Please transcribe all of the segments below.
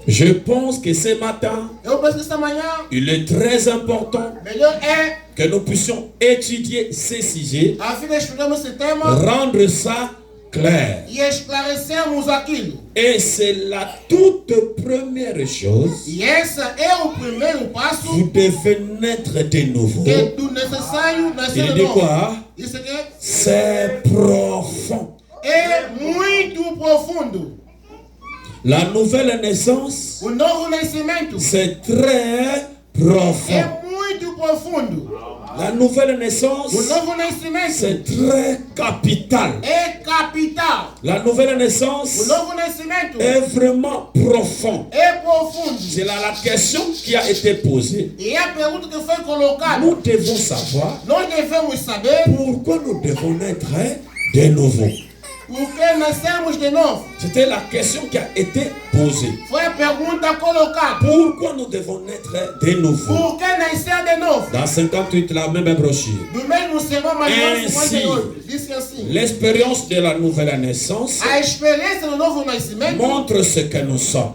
Je pense que ce matin, il est très important que nous puissions étudier ces sujets, rendre ça clair. Et c'est la toute première chose. Vous devez naître de nouveau. Il dit quoi? C'est profond. La nouvelle naissance, c'est très profond. La nouvelle naissance, c'est très capital. La nouvelle naissance est vraiment profond. C'est là la question qui a été posée. Nous devons savoir pourquoi nous devons naître de nouveau. C'était la question qui a été posée. Pourquoi nous devons naître de nouveau? Dans 58, la même brochure. Ainsi, l'expérience de la nouvelle naissance montre ce que nous sommes.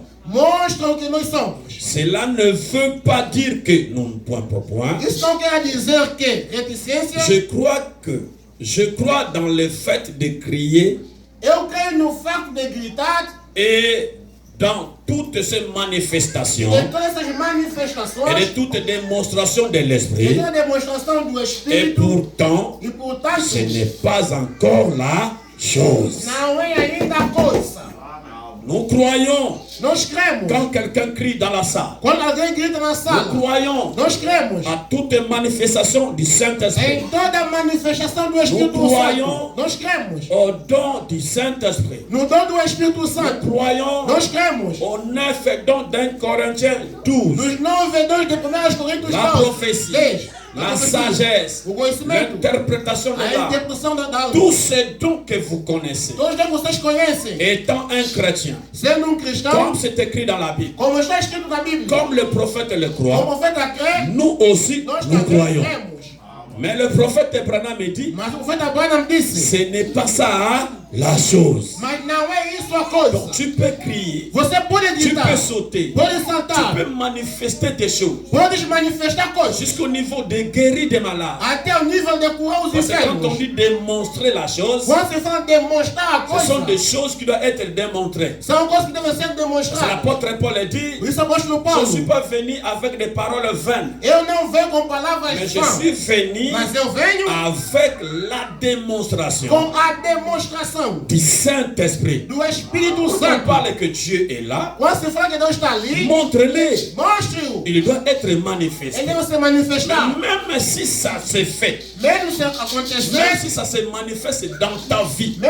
Cela ne veut pas dire que nous point pour point. Je crois dans le fait de crier et dans toutes ces manifestations et de toutes démonstrations de l'esprit. Et pourtant, ce n'est pas encore la chose. Nous croyons quand quelqu'un crie dans la salle. Nous croyons à toute manifestation du Saint-Esprit. Nous croyons au don du Saint-Esprit. Nous croyons au 9 dons d'1 Corinthiens 12. La prophétie, la sagesse, l'interprétation de l'âme. Tous ces dons que vous connaissez. Étant un chrétien, comme c'est écrit dans la Bible, comme le prophète le croit, nous aussi nous croyons. Mais le prophète Branham me dit, ce n'est pas ça la chose. Donc tu peux crier, tu peux sauter, tu peux manifester des choses jusqu'au niveau de guérir des malades. Parce que quand on dit démontrer la chose, ce sont des choses qui doivent être démontrées. Parce que l'apôtre Paul a dit, je ne suis pas venu avec des paroles vaines, mais je suis venu avec la démonstration du Saint-Esprit. Quand on parle que Dieu est là, montre-le. Il doit être manifesté. Même si ça se fait, même si ça se manifeste dans ta vie, le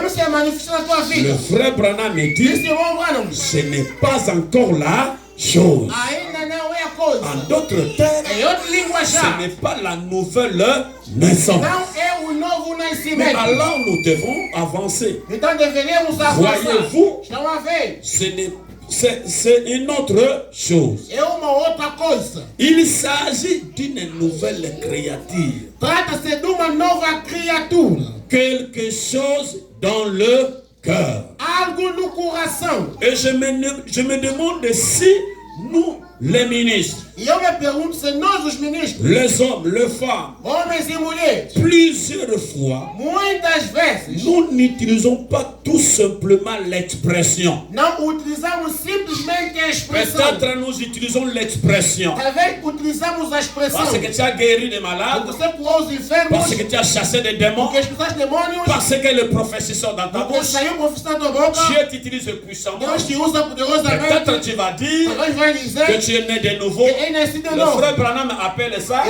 vrai Branham me dit, ce n'est pas encore la chose. En d'autres termes, ce n'est pas la nouvelle naissance. Mais alors nous devons avancer. Voyez-vous, c'est une autre chose. Il s'agit d'une nouvelle créature. Quelque chose dans le cœur. Et je me demande si nous, les ministres, les hommes, les femmes, plusieurs fois, nous n'utilisons pas tout simplement l'expression. Peut-être nous utilisons l'expression parce que tu as guéri des malades, parce que tu as chassé des démons, parce que le prophétie sort dans ta bouche. Dieu t'utilise puissamment. Peut-être tu vas dire que tu es né de nouveau. Le frère Branham appelle ça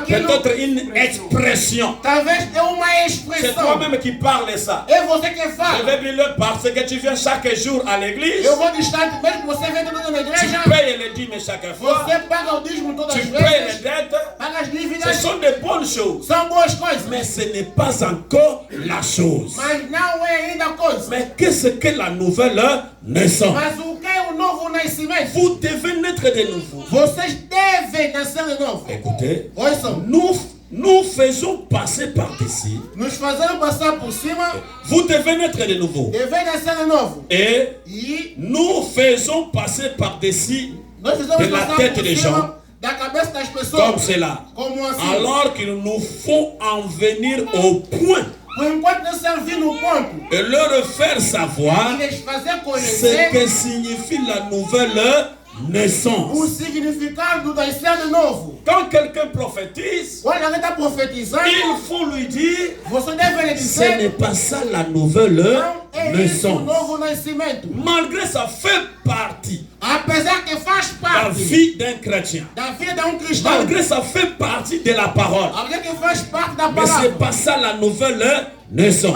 peut-être une expression. C'est toi-même qui parles ça. Je vais dire parce que tu viens chaque jour à l'église. Tu payes les dîmes chaque fois. Tu payes les dettes. Ce sont de bonnes choses. Mais ce n'est pas encore la chose. Mais qu'est-ce que la nouvelle naissance? Vous devez naître de nouveau. Écoutez, nous faisons passer par-dessus. Nos fazemos passar por cima. Vous devez naître de nouveau. Devem nascer de novo. Et nous faisons passer par-dessus de la tête des gens. Da cabeça das pessoas. Comme cela. Como assim. Alors qu'il nous faut en venir au point. Et leur faire savoir ce que signifie la nouvelle naissance. Quand quelqu'un prophétise, il faut lui dire, ce n'est pas ça la nouvelle naissance. Malgré ça fait partie la vie d'un chrétien. Malgré ça fait partie de la parole. Mais ce n'est pas ça la nouvelle naissance.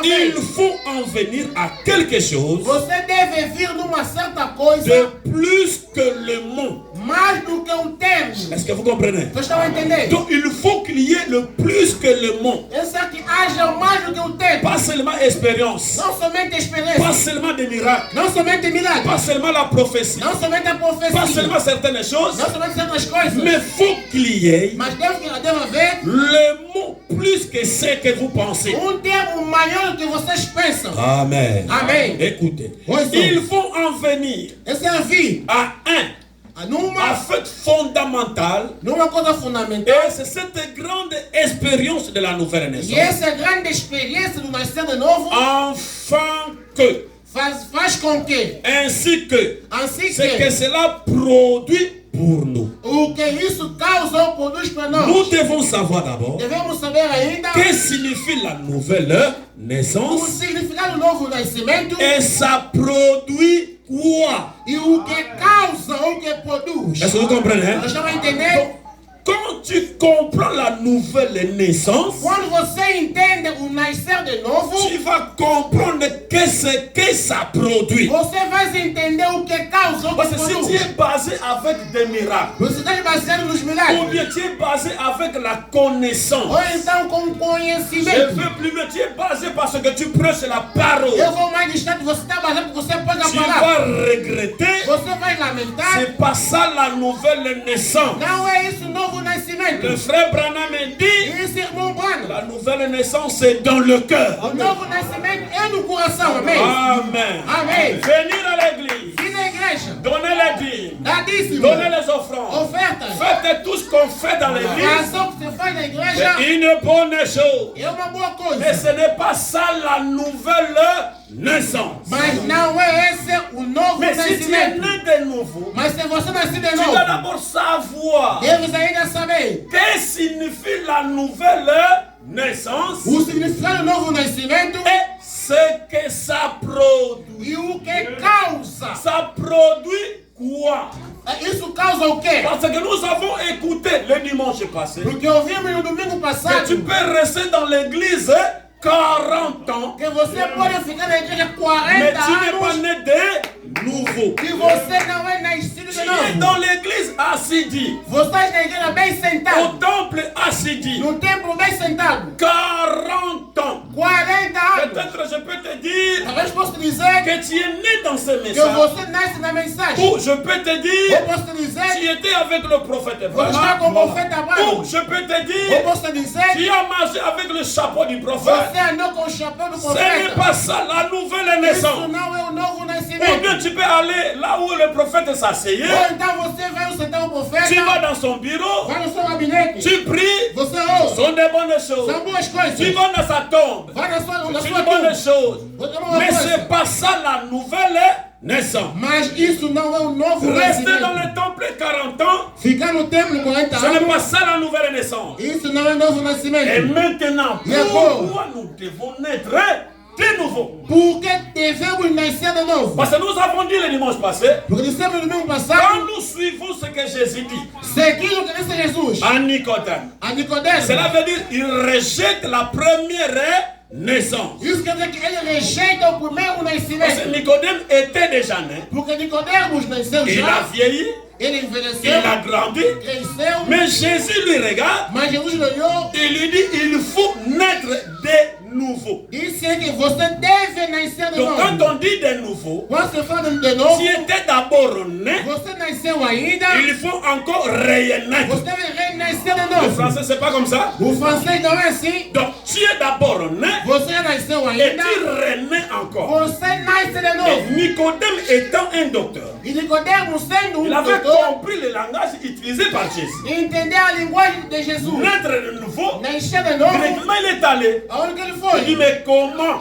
Voyez, il faut en venir à quelque chose de plus que le mot. Est-ce que vous comprenez? Donc il faut qu'il y ait le plus que le mot. Pas seulement expérience. Pas seulement des miracles. Pas seulement la prophétie. Pas seulement certaines choses. Mais il faut qu'il y ait le mot plus que ce que vous pensez. Amen. Amen. Écoutez, il faut en venir à un fait fondamental. Et c'est cette grande expérience de la nouvelle naissance. Enfin que. Ainsi que. C'est que cela produit pour nous. Nous devons savoir d'abord que signifie la nouvelle naissance et ça produit quoi? Est-ce que vous comprenez? Quand tu comprends la nouvelle naissance, tu vas comprendre qu'est-ce que ça produit. Parce que si tu es basé avec des miracles, ou bien tu es basé avec la connaissance, je veux plus loin, tu es basé parce que tu prêches la parole, tu vas regretter. C'est pas ça la nouvelle naissance. Le frère Branham dit, la nouvelle naissance c'est dans le cœur. Amen. Amen. Venir à l'église, donner les dîmes, donner les offrandes, faites tout ce qu'on fait dans l'église. C'est une bonne chose. Mais ce n'est pas ça la nouvelle naissance. Mais si tu es né de nouveau, tu dois d'abord savoir que signifie la nouvelle naissance et ce que ça produit. Ça produit quoi? Parce que nous avons écouté le dimanche passé que tu peux rester dans l'église 40 ans, mais tu n'es pas né de nouveau. Tu es dans l'église assidue, au temple assidue, 40 ans. Peut-être je peux te dire que tu es né dans ce message. Ou je peux te dire tu étais avec le prophète Abraham. Ou je peux te dire tu as marché avec le chapeau du prophète. Ce n'est pas ça la nouvelle naissance. Ou bien tu peux aller là où le prophète s'asseyait. Tu vas dans son bureau. Tu pries. Ce sont des bonnes choses. Tu vas dans sa tombe. C'est une bonne chose. Mais ce n'est pas ça la nouvelle naissance. Rester dans le temple 40 ans, ce n'est pas ça la nouvelle naissance. Et maintenant, pourquoi nous devons naître de nouveau? Parce que nous avons dit le dimanche passé, quand nous suivons ce que Jésus dit à Nicodème, cela veut dire qu'il rejette la première naissance. Parce que Nicodème était déjà né. Il a vieilli. Il a grandi. Mais Jésus lui regarde. Il lui dit il faut naître de nouveau. Donc quand on dit de nouveau, tu étais d'abord né. il faut encore renaître. Le français, c'est pas comme ça. Donc, tu es d'abord né et tu renais encore. Et Nicodème étant un docteur, il avait compris le langage utilisé par Jésus. Naître de nouveau, directement il est allé. Il dit, mais comment?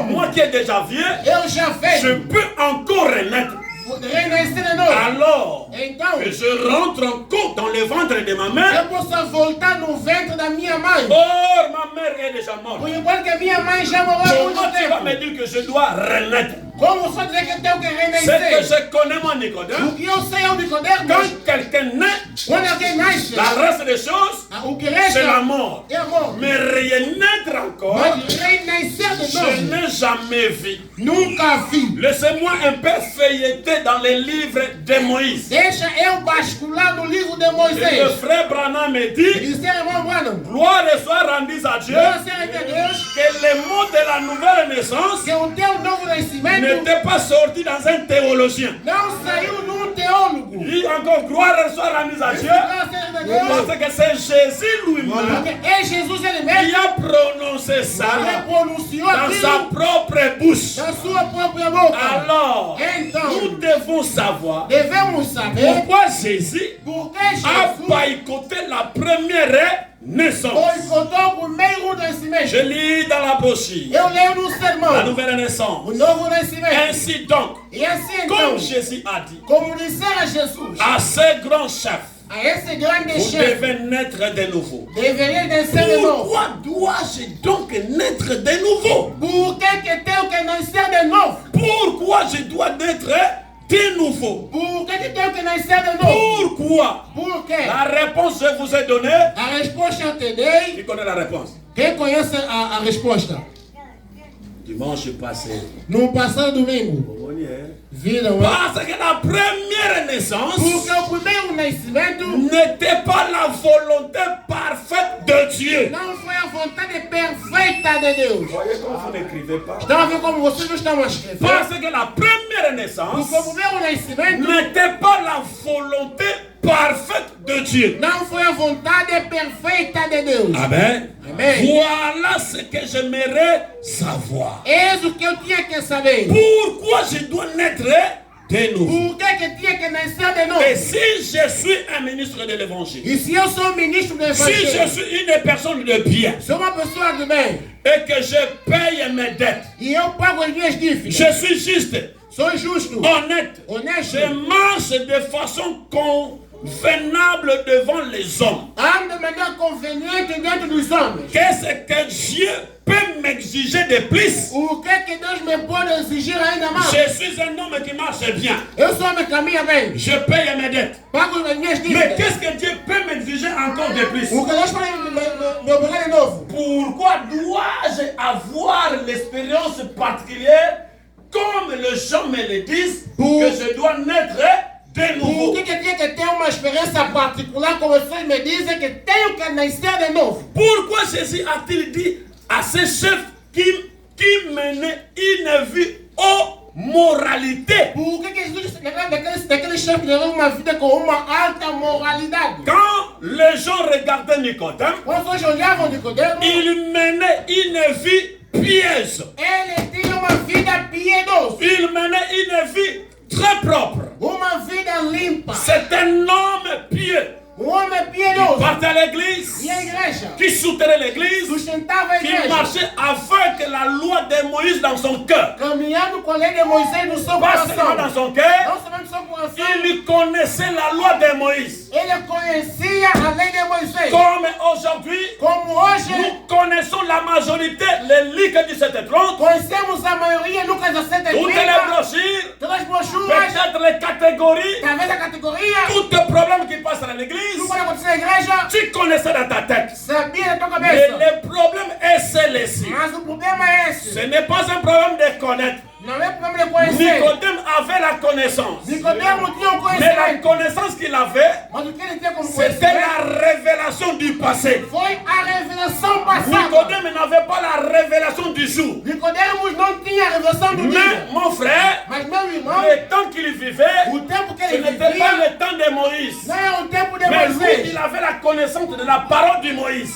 Moi qui ai déjà vieux, je peux encore renaître. Alors que je rentre encore dans le ventre de ma mère. Or ma mère est déjà morte. Comment tu vas me dire que je dois renaître? C'est que je connais mon Nicodème. Quand quelqu'un naît, la reste des choses, c'est la mort. Mais renaître encore, je n'ai jamais vu. Laissez-moi un peu feuilleter dans les livres de Moïse. Et le frère Branham me dit, gloire soit rendue à Dieu, que les mots de la nouvelle naissance n'étaient pas sortis dans un théologien. Il dit encore, gloire soit rendue à Dieu, parce que c'est Jésus lui-même qui a prononcé ça dans sa propre bouche. Alors, nous devons savoir pourquoi Jésus a boycotté la première naissance. Je lis dans la brochure la nouvelle naissance. Ainsi donc, comme Jésus a dit à ce grand chef, vous devez naître de nouveau. Pourquoi dois-je donc naître de nouveau? Pourquoi je dois naître de nouveau? Pourquoi? La réponse je vous ai donnée. Qui connaît la réponse? Dimanche passé. No passado domingo. Parce que la première naissance n'était pas la volonté parfaite de Dieu. Não foi a vontade perfeita de Deus. Voyez comme vous n'écrivez pas. Estão a ver como vocês não estão a escrever? Parce que la première naissance n'était pas la volonté parfaite de Dieu. Não foi a vontade perfeita de Deus. Amen. Amen. Voilà ce que j'aimerais savoir. Eis o que eu tinha que saber. Pourquoi je dois naître de nouveau? Por que tinha que nascer de novo? Et si je suis un ministre de l'évangile, E se eu sou ministro do si je evangelho, suis une personne de bien, sou uma pessoa de bem, et que je paye mes dettes, e eu pago as minhas dívidas, je suis juste, sou justo, honnête, honesto, je marche de façon convenable devant les hommes. ando de maneira conveniente dentro dos homens. Qu'est-ce que Dieu peut m'exiger de plus? O que Deus me pode exigir ainda mais? Je suis un homme qui marche bien. Eu sou homem que caminha bem, Je paye mes dettes. pago as minhas Mais dívidas. qu'est-ce que Dieu peut m'exiger encore de plus? O que Deus pode me obrigar de novo? Pourquoi dois-je avoir l'expérience particulière, comme les gens me le disent, que je dois naître de nouveau? Por que tinha que ter uma experiência particular, como vocês me dizem que tenho que nascer de novo? Pourquoi Jésus a-t-il dit à ces chefs qui menaient une vie aux moralités? Por que Jesus disse daqueles chefes que levam uma vida com uma alta moralidade? Quand les gens regardaient Nicodème, Quando os olhavam Nicodemo, il menait une vie pieuse. ele tinha uma vida piedosa, Il menait une vie très propre. uma vida limpa, C'est un homme pieux. homem piedoso. Partait à l'église, E a igreja qui soutenait l'église, sustentava a qui igreja, marchait avec la loi de Moïse dans son cœur. caminhando com a lei de Moisés no seu Pas seulement dans coração. son cœur, Não somente no seu coração, il connaissait la loi de Moïse. ele conhecia a lei de Moisés. Comme aujourd'hui, Como hoje, nous connaissons la majorité, les ligues du 730, conhecemos a maioria Lucas 17, toutes les brochures, todas as brochuras, peut-être les catégories, talvez a categoria, tous les problèmes qui passent dans l'église, tudo pode acontecer na igreja, tu connaissais dans ta tête. sabia na tua Mais cabeça. le problème est celui-ci. Mas o problema é esse. Ce n'est pas un problème de connaître. Não é problema de conhecer. Nicodème avait la connaissance. Nicodemo tinha o Mais la conhecimento. connaissance qu'il avait, Mas o que ele tinha como c'était conhecimento la révélation du passé. foi a revelação passada. Nicodème n'avait pas la révélation du jour. Nicodemos não tinha a revelação do Mais dia. mon frère, Mas meu irmão, le temps qu'il vivait, o tempo que ele Ce n'était pas le temps de Moïse. Mais lui, il avait la connaissance de la parole de Moïse.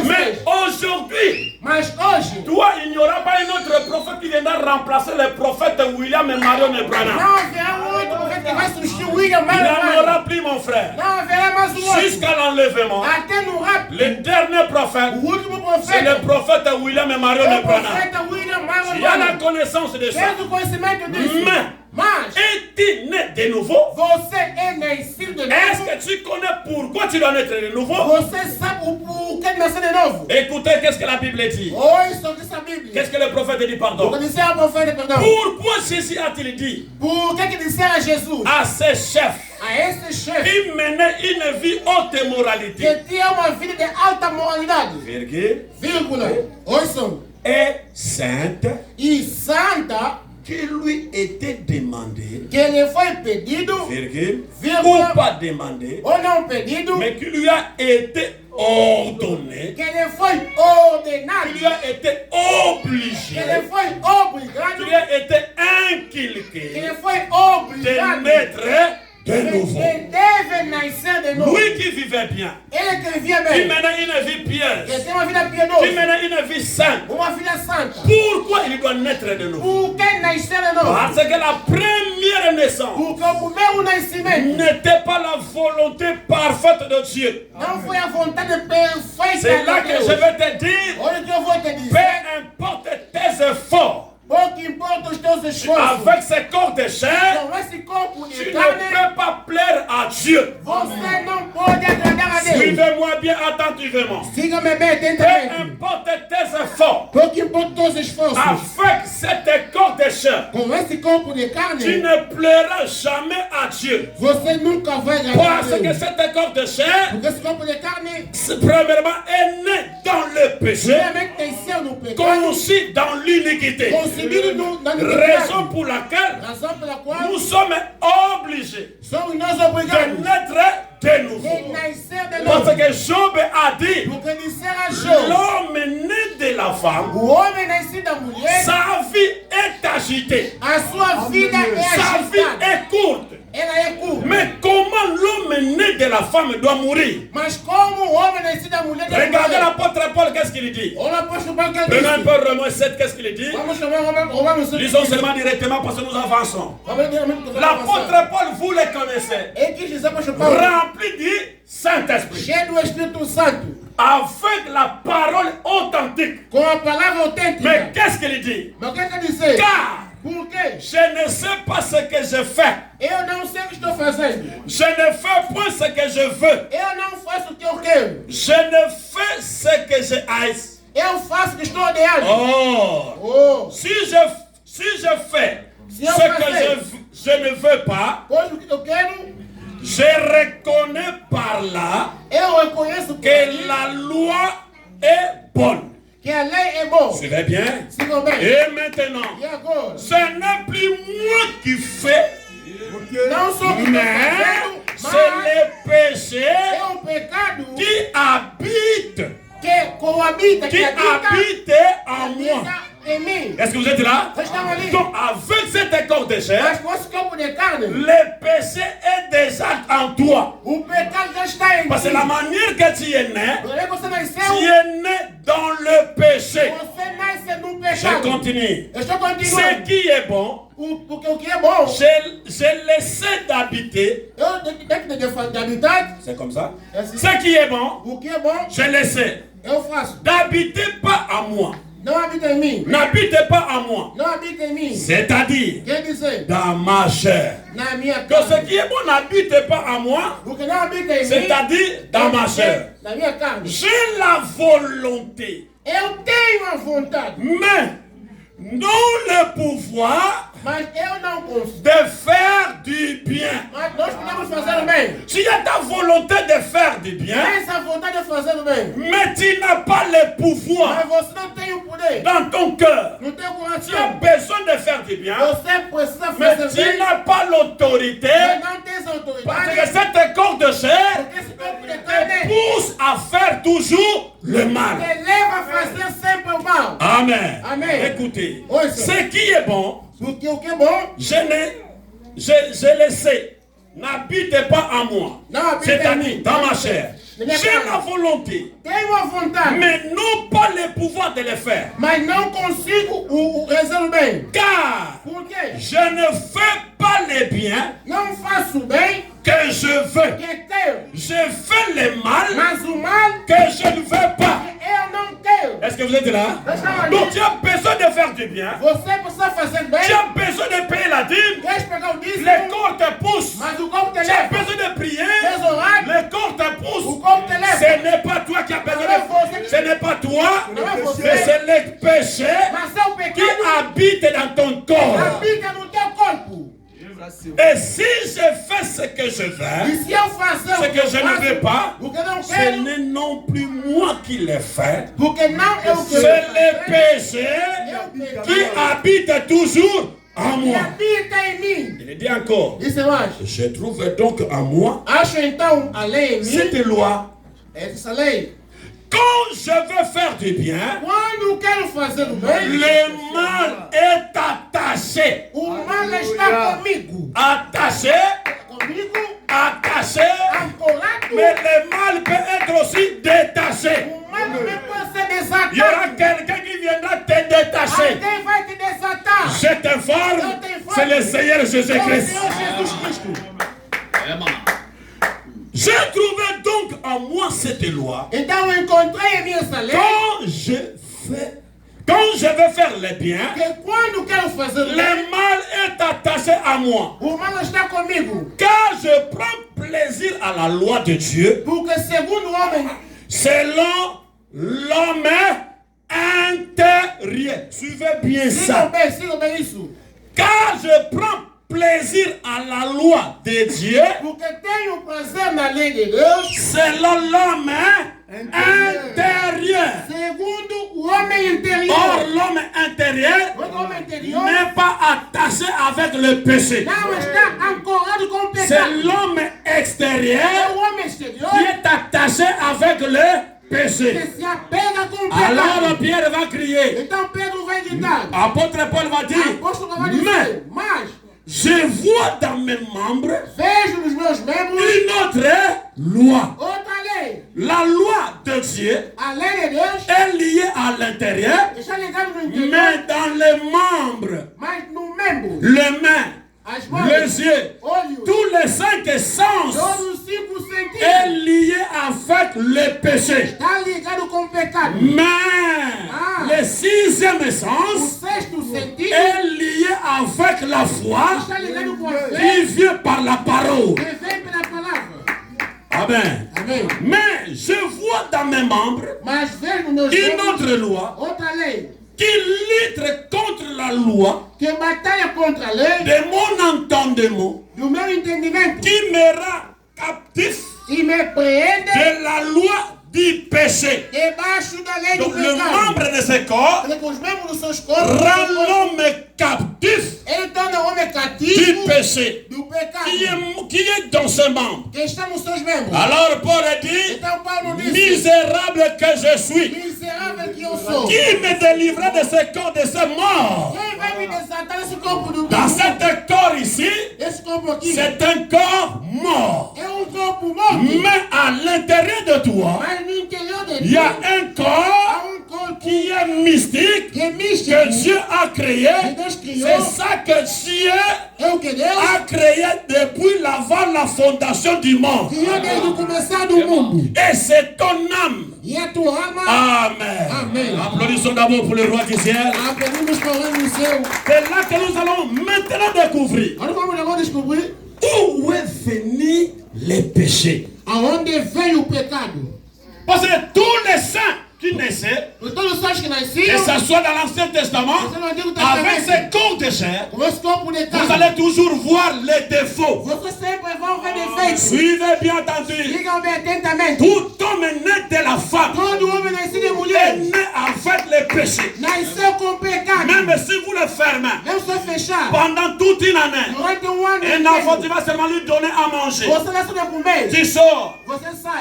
Mais aujourd'hui, toi, il n'y aura pas un autre prophète qui viendra remplacer le prophète William et Marion et Branham. Il n'en aura plus, mon frère. Jusqu'à l'enlèvement, le dernier prophète, c'est le prophète William et Marion et Branham. Il y a la connaissance de ça. Mais es-tu né de nouveau? Est-ce que tu connais pourquoi tu dois naître de nouveau? Écoutez, qu'est-ce que la Bible dit? Qu'est-ce que le prophète dit, pardon? Pourquoi Jésus a-t-il dit à ses chefs qui menaient une vie haute moralité, et sainte, qui lui était demandé, ou pas demandé, mais qui lui a été ordonné, qui lui a été obligé, qui lui a été inculqué de naître de nouveau. Lui qui vivait bien, qui menait une vie pieuse, qui menait une vie sainte, pourquoi il doit naître de nouveau? Parce que la première naissance n'était pas la volonté parfaite de Dieu. C'est là que je vais te dire, peu importe tes efforts, avec ce corps de chair, tu ne peux pas plaire à Dieu. Suivez-moi bien attentivement. Peu importe tes efforts, avec cet corps de chair, tu ne plairas jamais à Dieu. Parce que cet corps de chair, premièrement, est né dans le péché, conçu dans l'iniquité. Raison pour laquelle nous sommes obligés de naître de nouveau. Parce que Job a dit, l'homme né de la femme, sa vie est agitée, sa vie est courte. Mais comment l'homme né de la femme doit mourir? Regardez l'apôtre Paul, qu'est-ce qu'il dit? Prenons un peu Romains 7, qu'est-ce qu'il dit? Lisons seulement directement parce que nous avançons. L'apôtre Paul, vous le connaissez, rempli du Saint-Esprit, avec la parole authentique. Mais qu'est-ce qu'il dit? Car je ne sais pas ce que je fais. Je ne fais point ce que je veux. Je ne fais ce que je haïs. Si je fais ce que je ne veux pas, je reconnais par là que la loi est bonne. Suivez bien. Et maintenant, ce n'est plus moi qui fais, mais c'est le péché qui habite en moi. Est-ce que vous êtes là? Donc avec cet corps de chair, le péché est déjà en toi. Parce que la manière que tu es né dans le péché. Je continue. Ce qui est bon, je laissé d'habiter. C'est comme ça. Ce qui est bon, je laissé d'habiter pas à moi. N'habitez pas à moi. C'est-à-dire dans ma chair. Que ce qui est bon n'habite pas à moi. C'est-à-dire dans ma chair. J'ai la volonté. Mais non le pouvoir de faire du bien. Tu as ta volonté de faire du bien, mais tu n'as pas le pouvoir dans ton cœur. Tu as besoin de faire du bien, mais tu n'as pas l'autorité, parce que cet corps de chair te pousse à faire toujours le mal. Amen. Écoutez, ce qui est bon, je je le sais. N'habitez pas en moi. C'est-à-dire dans ma chair. J'ai la volonté, mais non pas le pouvoir de le faire. Car je ne fais pas les biens que je veux. Je fais le mal que je ne veux pas. Est-ce que vous êtes là? Donc tu as besoin de faire du bien. Tu as besoin de payer la dîme. Le corps te pousse. Tu as besoin de prier. Le corps te pousse. Ce n'est pas toi qui as besoin de... Ce n'est pas toi, mais c'est le péché qui habite dans ton corps. Et si je fais ce que je veux, ce que je ne veux pas, ce n'est non plus moi qui le fais. C'est le péché qui habite toujours en moi. Il dit encore, je trouve donc en moi cette loi. Quand je veux faire du bien, le mal est attaché. Attaché. Mais le mal peut être aussi détaché. Il y aura quelqu'un qui viendra te détacher. Je t'informe, c'est le Seigneur Jésus-Christ. J'ai trouvé donc en moi cette loi. Quand je veux faire le bien, le mal est attaché à moi. Car je prends plaisir à la loi de Dieu selon l'homme intérieur. Suivez bien ça. Car je prends plaisir à la loi de Dieu selon l'homme intérieur. Or l'homme intérieur n'est pas attaché avec le péché. C'est l'homme extérieur qui est attaché avec le péché. Alors Pierre va crier. Apôtre Paul va dire, mais je vois dans mes membres une autre loi. La loi de Dieu est liée à l'intérieur, mais dans les membres, les mains, les yeux, tous les 5 sens est lié avec le péché. Mais le 6e sens est lié avec la foi qui vient par la parole. Amen. Mais je vois dans mes membres une autre loi qui lutte contre la loi de mon entendement, qui me rend captif de la loi du péché. Donc le membre de ce corps rend l'homme captif du péché qui est dans ce membre. Alors Paul dit, misérable que je suis, qui me délivra de ce corps, de ce mort. Dans cet corps ici, c'est un corps mort. Mais à l'intérieur de toi, il y a un corps qui est mystique, que Dieu a créé. C'est ça que Dieu a créé depuis avant la fondation du monde. Et c'est ton âme. Amen. Applaudissons d'abord pour le roi du ciel. C'est là que nous allons maintenant découvrir où est venu le péché. Parce que tous les saints qui naissaient, que ce soit dans l'Ancien Testament, avec ces corps de chair, vous allez toujours voir les défauts. Suivez bien entendu. Tout homme né de la femme est né avec le péché. Même si vous le fermez pendant toute une année, un enfant, tu vas seulement lui donner à manger. Tu sors,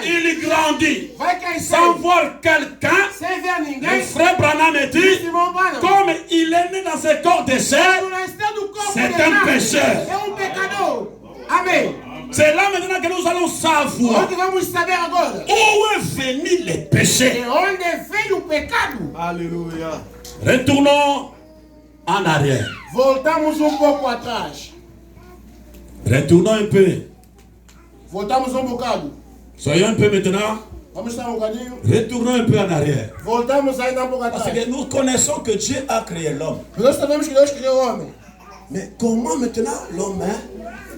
il grandit sans voir quelqu'un. Le frère Branham dit, comme il est né dans ce corps de chair, c'est un pécheur. Amen. C'est là maintenant que nous allons savoir où est venu les péchés. Alléluia. Retournons en arrière. Voltamos pouco atrás. Retournons un peu. Voltamos bocado. Soyons un peu maintenant. Retournons un peu en arrière. Voltamos ainda pouco atrás. Parce que nous connaissons que Dieu a créé l'homme. Nós sabemos que Deus criou o homem. Mais comment maintenant l'homme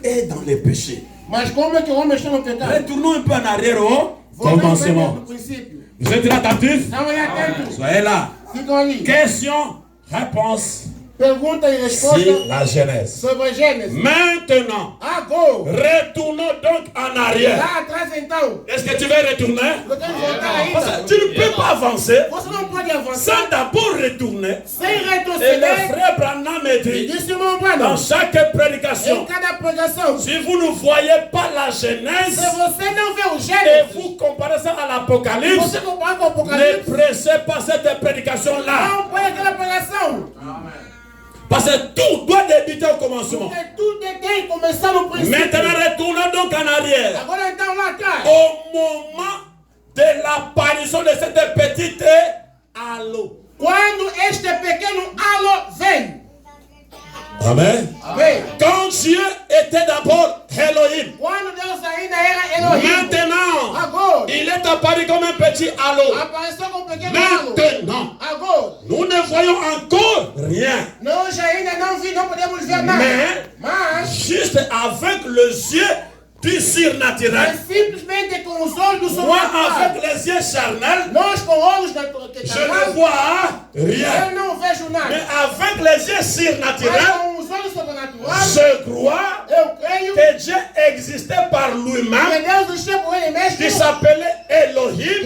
est dans les péchés? Mas como é que o homem está no pecado? Retournons un peu en arrière au commencement. Vous êtes attentifs? Soyez là. Question, réponse. Pergunta e resposta sur la Genèse. Sobre a Gênesis. Maintenant, retournons donc en arrière. Lá atrás então. Est-ce que tu veux retourner? Parce que tu ne peux pas avancer sans d'abord retourner. Et le frère Branham me dit dans chaque prédication, si vous ne voyez pas la Genèse et vous comparez ça à l'Apocalypse, ne pressez pas cette prédication-là. Parce que tout doit débuter au commencement. Maintenant, retournons donc en arrière. Au moment de l'apparition de cette petite halo. Quando este pequeno halo vem. Amen. Amen. Quand Dieu était d'abord Elohim. Quando Deus ainda era Elohim. Maintenant, agora, il est apparu comme un petit halo. Apareceu como um pequeno maintenant, halo. Agora, nous ne voyons encore rien. Nós ainda não podemos ver nada. Mas juste avec les yeux du surnaturel. Simplesmente com os olhos do Moi, sobrenatural. avec les yeux charnels, Nós com olhos da je ne vois rien. Eu não vejo nada. Mais avec les yeux surnaturels, com os olhos sobrenaturais, je crois que Dieu existait par lui-même, qui s'appelait Elohim.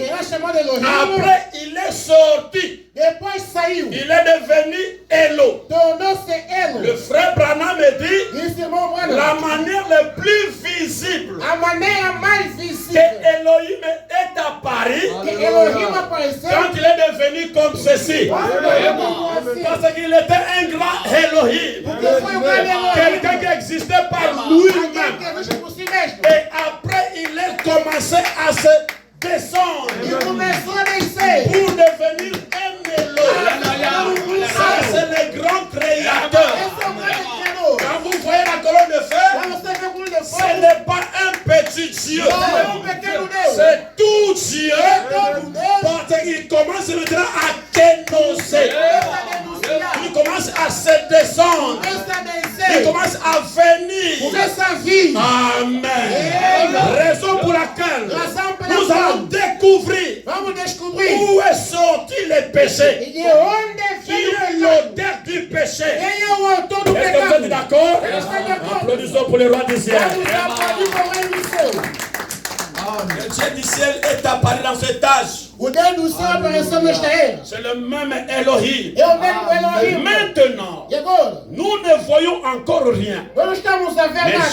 Après, il est sorti. Depois saiu. Il est devenu Elo. Tornou-se Elo. Le frère Branham me dit la manière la plus visible a maneira mais visível que Elohim est apparu quand il est devenu comme ceci. Parce qu'il était un grand Elohim. Quelqu'un qui existait par lui-même. Et après, il a commencé à se descendre pour devenir un Elohim. Ça, c'est le grand créateur. Quand vous voyez la colonne de fer, ce n'est pas un petit Dieu. C'est tout Dieu. Parce qu'il commence maintenant à kénoser. Il commence à se descendre. Il commence à venir. Amen. Raison pour laquelle nous allons découvrir où est sorti le péché. Qui est l'auteur du péché. Est-ce que vous êtes d'accord? Applaudissons pour le roi du ciel. Le Dieu du ciel est apparu dans cet âge. C'est le même Elohim. Maintenant, nous ne voyons encore rien. Mais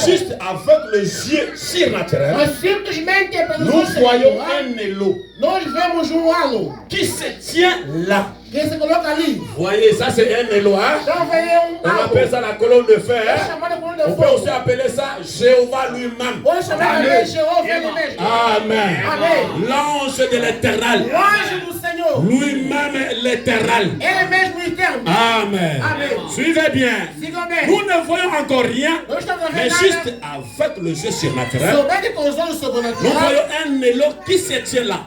juste avec les yeux surnaturels, nous voyons un Elo qui se tient là. Vous voyez, ça c'est un Elo. On appelle ça la colonne de fer. On peut aussi appeler ça Jéhovah lui-même. Amen. L'ange de l'éternel. Lui-même l'éternel. Amen. Suivez bien. Nous ne voyons encore rien, mais juste avec le jeu surnaturel, nous voyons un Elo qui se tient là.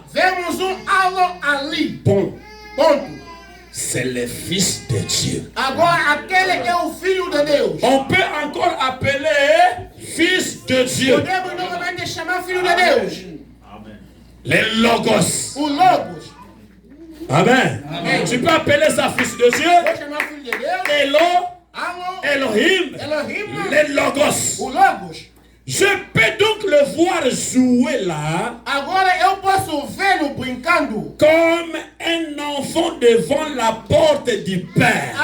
Bon. C'est le Fils de Dieu. On peut encore appeler Fils de Dieu. Le Logos. Amen. Tu peux appeler ça Fils de Dieu. Elohim. Le Logos. Je peux donc le voir jouer là comme un enfant devant la porte du Père.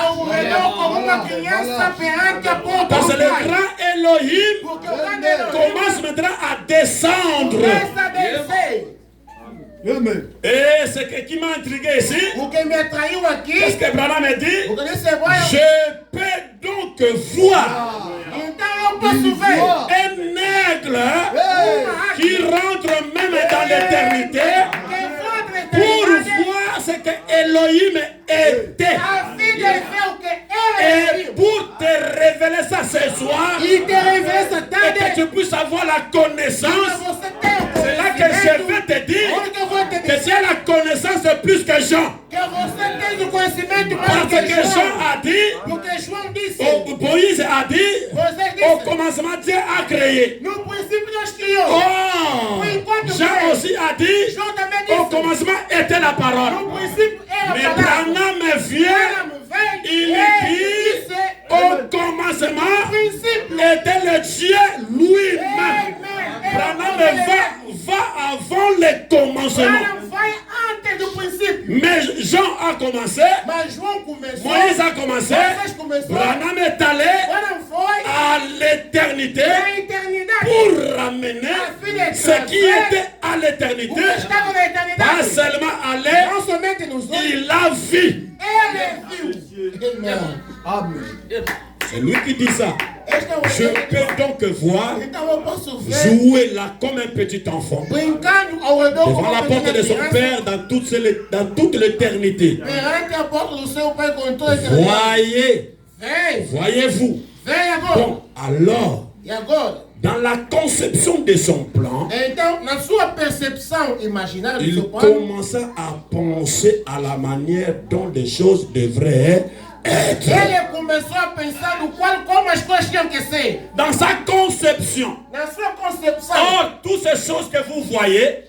Parce que le grand Elohim commence maintenant à descendre. Et ce qui m'a intrigué ici, qu'est-ce que Branham me dit? Je peux donc voir un aveugle qui rentre même dans l'éternité pour voir ce que Elohim était. Et pour te révéler ça ce soir, et que tu puisses avoir la connaissance, c'est là que je vais te dire que c'est la connaissance plus que Jean. Parce que Jean a dit, Moïse a dit, au commencement Dieu a créé. Oh, Jean aussi a dit, au commencement était la parole. Mais Branham vient, il dit, au commencement était le Dieu lui-même. Branham va avant le commencement. Mais Jean a commencé, Moïse a commencé, Branham est allé à l'éternité pour ramener ce qui était à l'éternité. Pas seulement aller, il a vu. Amen. C'est lui qui dit ça. Je peux donc voir jouer là comme un petit enfant devant la porte de son père dans toute l'éternité. Voyez-vous. Bon, alors, dans la conception de son plan, il commença à penser à la manière dont les choses devraient être. Dans sa conception. Or, toutes ces choses que vous voyez,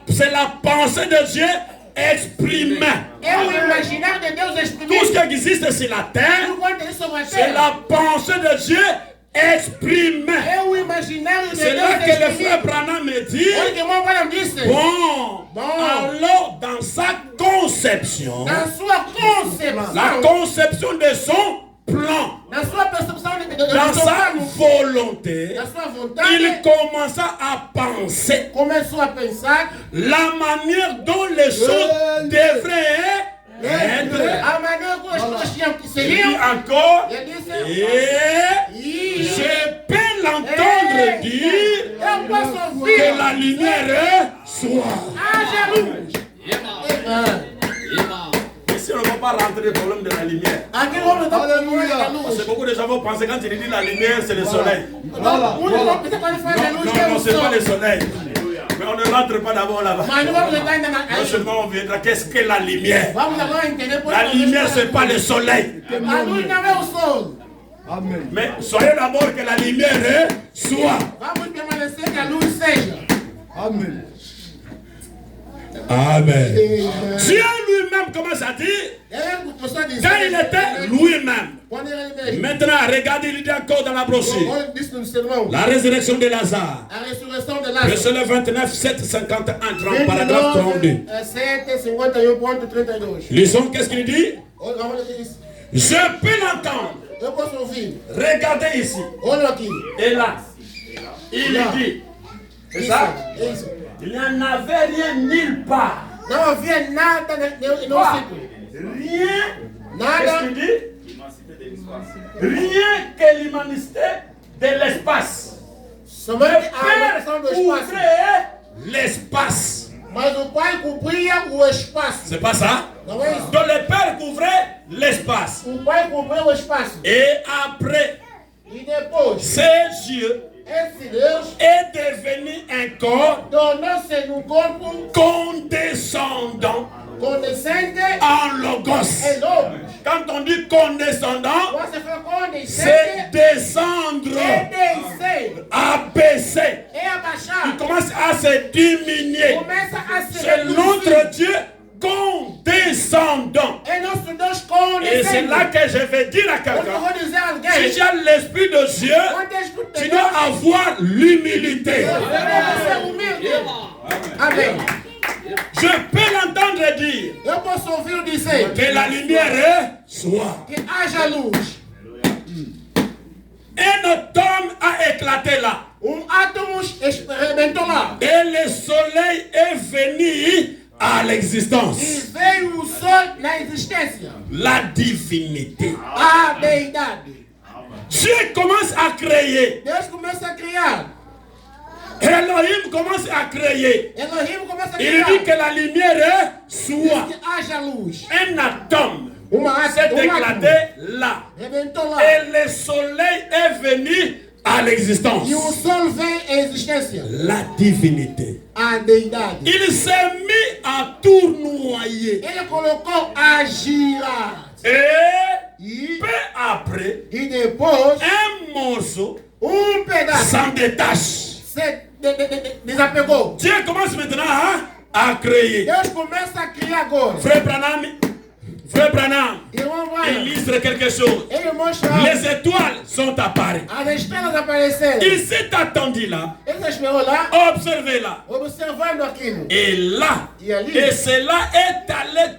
c'est la pensée de Dieu exprimée. Tout ce qui existe sur la terre, c'est la pensée de Dieu exprimée. C'est là que le frère Branham me dit, bon, alors dans sa conception, la conception de son plan, dans sa volonté, il commença à penser la manière dont les choses devraient être. Il dit encore, et je peux l'entendre dire que la lumière soit. Ici, on ne va pas rentrer le problème de la lumière. Parce que beaucoup de gens vont penser quand il dit la lumière, c'est le soleil. Non, c'est pas le soleil. Mais on ne rentre pas d'abord là-bas. Non seulement on viendra, qu'est-ce que la lumière? La lumière, ce n'est pas le soleil. Amen. Mais soyez d'abord que la lumière soit. Amen. Amen. Dieu lui-même commence à dire, quand il était lui-même. Maintenant, regardez, il dit encore dans la brochure. La résurrection de Lazare. Verset 29, 7, 51, 30, paragraphe 32. Lisons, qu'est-ce qu'il dit? Je peux l'entendre. Regardez ici. Et là, il dit, c'est ça? Il n'y en avait rien nulle part. Rien. Qu'est-ce qu'il dit? Rien que l'humanité de l'espace. Le Père ouvrait l'espace. C'est pas ça? Donc le Père couvrait l'espace. Et après, ces yeux est devenu un corps condescendant en logos. Quand on dit condescendant, c'est descendre, abaisser. Il commence à se diminuer. C'est notre Dieu condescendant. Et c'est là que je vais dire à quelqu'un, si tu as l'esprit de Dieu, tu dois avoir l'humilité. Amen. Je peux l'entendre dire que la lumière soit. Un automne a éclaté là. Et le soleil est venu à l'existence. La divinité. Dieu commence à créer. Deus começa a criar. Elohim commence à créer. Elohim começa a Il criar. dit que la lumière soit. Que haja luz. Un atome Uma s'est éclaté là. Rebentou lá. Et le soleil est venu à l'existence. E o sol vem à existência. La divinité. A deidade. Il s'est mis à tournoyer. Ele colocou a girar. Et peu après, E depois, un morceau pedaço s'en détache. se desapegou. Dieu commence maintenant à créer. Deus começa a criar agora. Frère Branham Irmão, vai. illustre quelque chose. Ele mostra. Les étoiles sont apparues. As estrelas apareceram. Il s'est attendu là, Ele esperou lá, observé là. observando aquilo. Et là, E ali. et cela est allé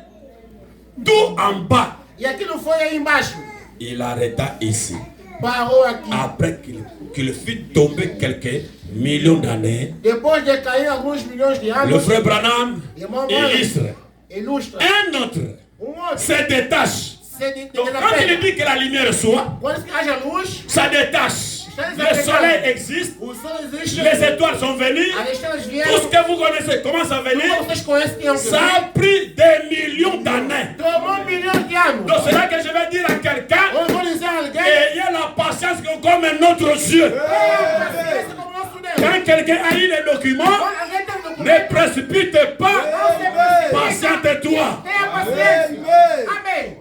tout en bas. E aquilo foi aí embaixo. Il arrêta ici. Parou aqui. Après qu'il fut tombé quelques millions d'années, Depois de cair alguns milhões de anos, le frère Branham irmão, illustre. Un autre outro se détache. se Donc quand il dit que la lumière soit, Quando haja luz, ça détache. Le soleil existe, o sol existe, les étoiles sont venues, as estrelas tout vieram, ce que vous connaissez commence à venir. vocês conhecem Ça a pris des millions d'années. Tomou milhões de anos. Donc c'est là que je vais dire à quelqu'un, Eu vou dizer a alguém, ayez la patience comme un autre Dieu. paciência como nosso Deus. Quand quelqu'un a eu les documents, Quando alguém tem um ne documento, précipite pas, patiente-toi. tenha paciência. Amém.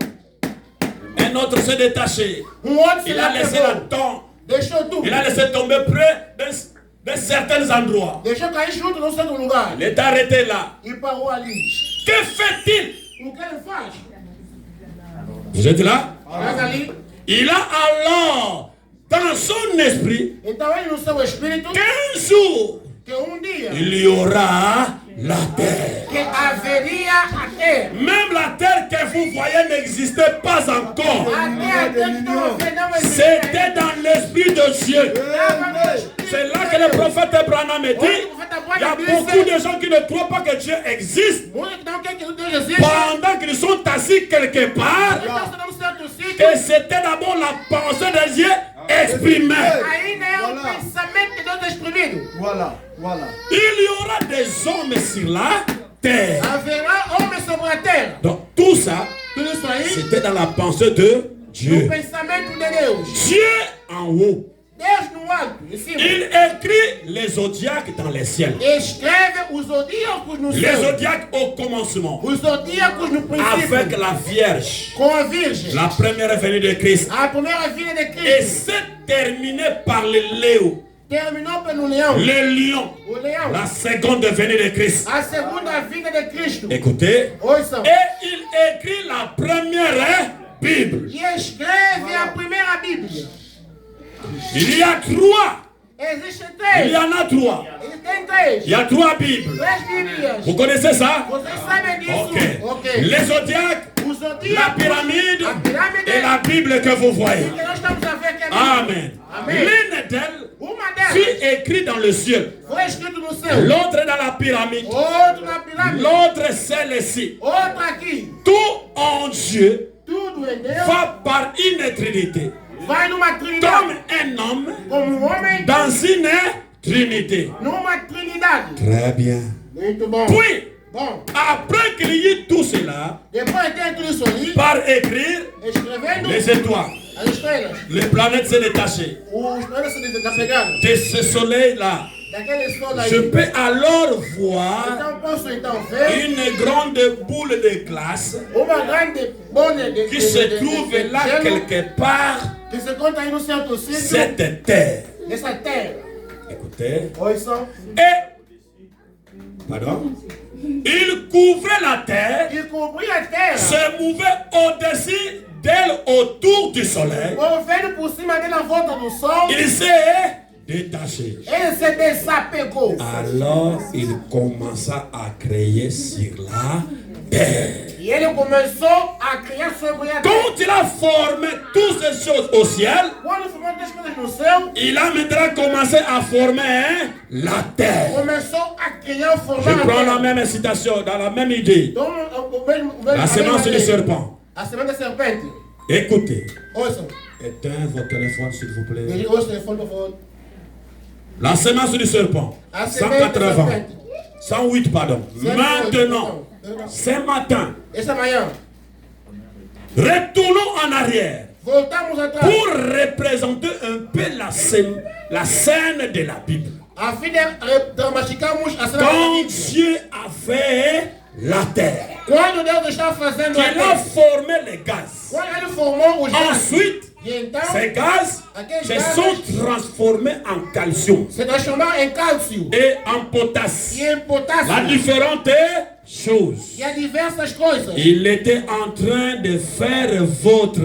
Un autre s'est détaché. Outro se Il a laissé la pegou. tombe. Deixou tudo. Il a laissé tomber près de certains endroits. Deixou cair junto num certo lugar. Il est arrêté là. E parou ali. Que fait-il? O que ele faz? Vous êtes là? Faz ali. Il a alors, dans son esprit, Então ele no seu espírito, qu'un jour, que dia, il y aura la terre. que haveria a terra. Même la terre que vous voyez n'existait pas encore. A terra que não vê não existe. C'était dans l'esprit de Dieu. C'est là que le prophète Branham dit, il y a beaucoup de gens qui ne croient pas que Dieu existe. Muitos não querem que Deus existe. Pendant qu'ils sont assis quelque part, Então, num certo sítio, que c'était d'abord la pensée de Dieu exprimée. ainda é o pensamento de Deus exprimido. Voilà. Il y aura des hommes sur la terre. Haverá homens sobre a terra. Donc tout ça, Tudo isso aí, c'était dans la pensée de no Dieu. pensamento de Deus. Dieu en haut. Deus no alto, em cima. Il écrit les zodiaques dans les ciels. Escreve os zodíacos no Les céu. zodiaques au commencement. Os zodíacos no Avec princípio. la Vierge. Com a Virgem. La première venue de Christ. A primeira vinda de Et Cristo. c'est terminé par le léo. Terminou pelo leão. Le lion. O leão. La seconde venue de Christ. A segunda vinda de Cristo. Écoutez. Ouçam. Et il écrit la première Bible. E escreve a primeira Bíblia. Il y a trois. Existem Il três. y en a trois. Ele tem três. Il y a trois Bibles. Três Bíblias. Vous connaissez ça? Vocês sabem disso? Ok. Les zodiacs, O la zodíaco. pyramide A pirâmide. et la Bible que vous voyez. Que nós estamos a ver que é a Bíblia. Amen. Amém. L'une d'elles Uma delas fut écrite dans le ciel. foi escrito no céu. L'autre dans la pyramide. Outro na pirâmide. L'autre celle-ci. Outro aqui. Tout en Dieu Tudo em Deus. va par une trinité. Vai numa Comme trindade. un homme Como homem. dans une trinité. Numa trindade. Très bien. Muito bom. Puis, Bom. après qu'il y ait tout cela, Depois de ter tudo isso ali. par écrire Escrevendo. les étoiles, As estrelas. les planètes se détacher Os planetas se desapegaram. de ce soleil-là. Daquele sol aí. Je peux alors voir Então posso então ver une grande boule de glace uma grande bolha de qui se trouve là gelo quelque part, que se encontra aí no certo sítio cette terre. nessa terra. Écoutez. Ouçam. Et, pardon, il couvrait la terre, E cobrir a terra. se mouvait au-dessus d'elle autour du soleil. Movendo por cima dele à volta do sol. Il s'est détaché. Ele se desapegou. Alors il commença à créer sur la terre. E ele começou a criar sobre a terra. Quand il a formé toutes ces choses au ciel, Quando formou as coisas no céu, il a maintenant commencé à former la terre. começou a criar, Je formar a prends la terra. même citation, dans la même idée. Então, La semence du serpent. A semente da serpente. Écoutez, Ouçam. Éteins votre téléphone, s'il vous plaît. Desliga o telefone, por favor. La semence du serpent. A semente do 180. serpente. 108, pardon. 108, Maintenant, pardon. ce matin, Essa manhã, retournons en arrière voltamos atrás. pour représenter un peu la scène de la Bible. A fim de dramaticamos a cena da Quand Bíblia. Dieu a fait la terre, Quando Deus está fazendo a qu'il a terra, formé les gaz. quando ele formou os gases, Ensuite, e então ces gaz aqueles se gases sont transformés en calcium se transformaram em cálcio et en potasse. e em La potássio différente chose. e há diversas coisas. Il était en train de faire votre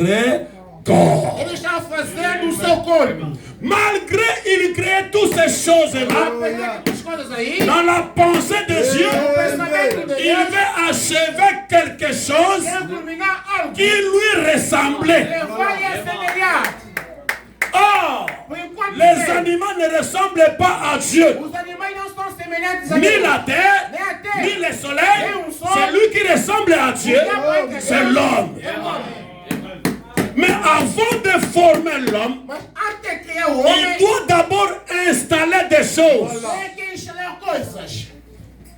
corps. Ele estava fazendo o seu corpo. Malgré il créait toutes ces choses-là, Apesar das coisas aí, dans la pensée de Dieu, o pensamento de il Deus veut achever quelque chose quer culminar algo. qui lui ressemblait. Levar e assemelhar. Or, Por enquanto, les animaux ne ressemblent pas à Dieu. os animais não são semelhantes a Ni Deus. la terre, Nem a terra, ni le soleil. nem o sol. Celui qui ressemble à Dieu, c'est l'homme. É o homem. Mais avant de former l'homme, Mas antes de criar o il homem, doit d'abord installer des choses. tem que instalar coisas.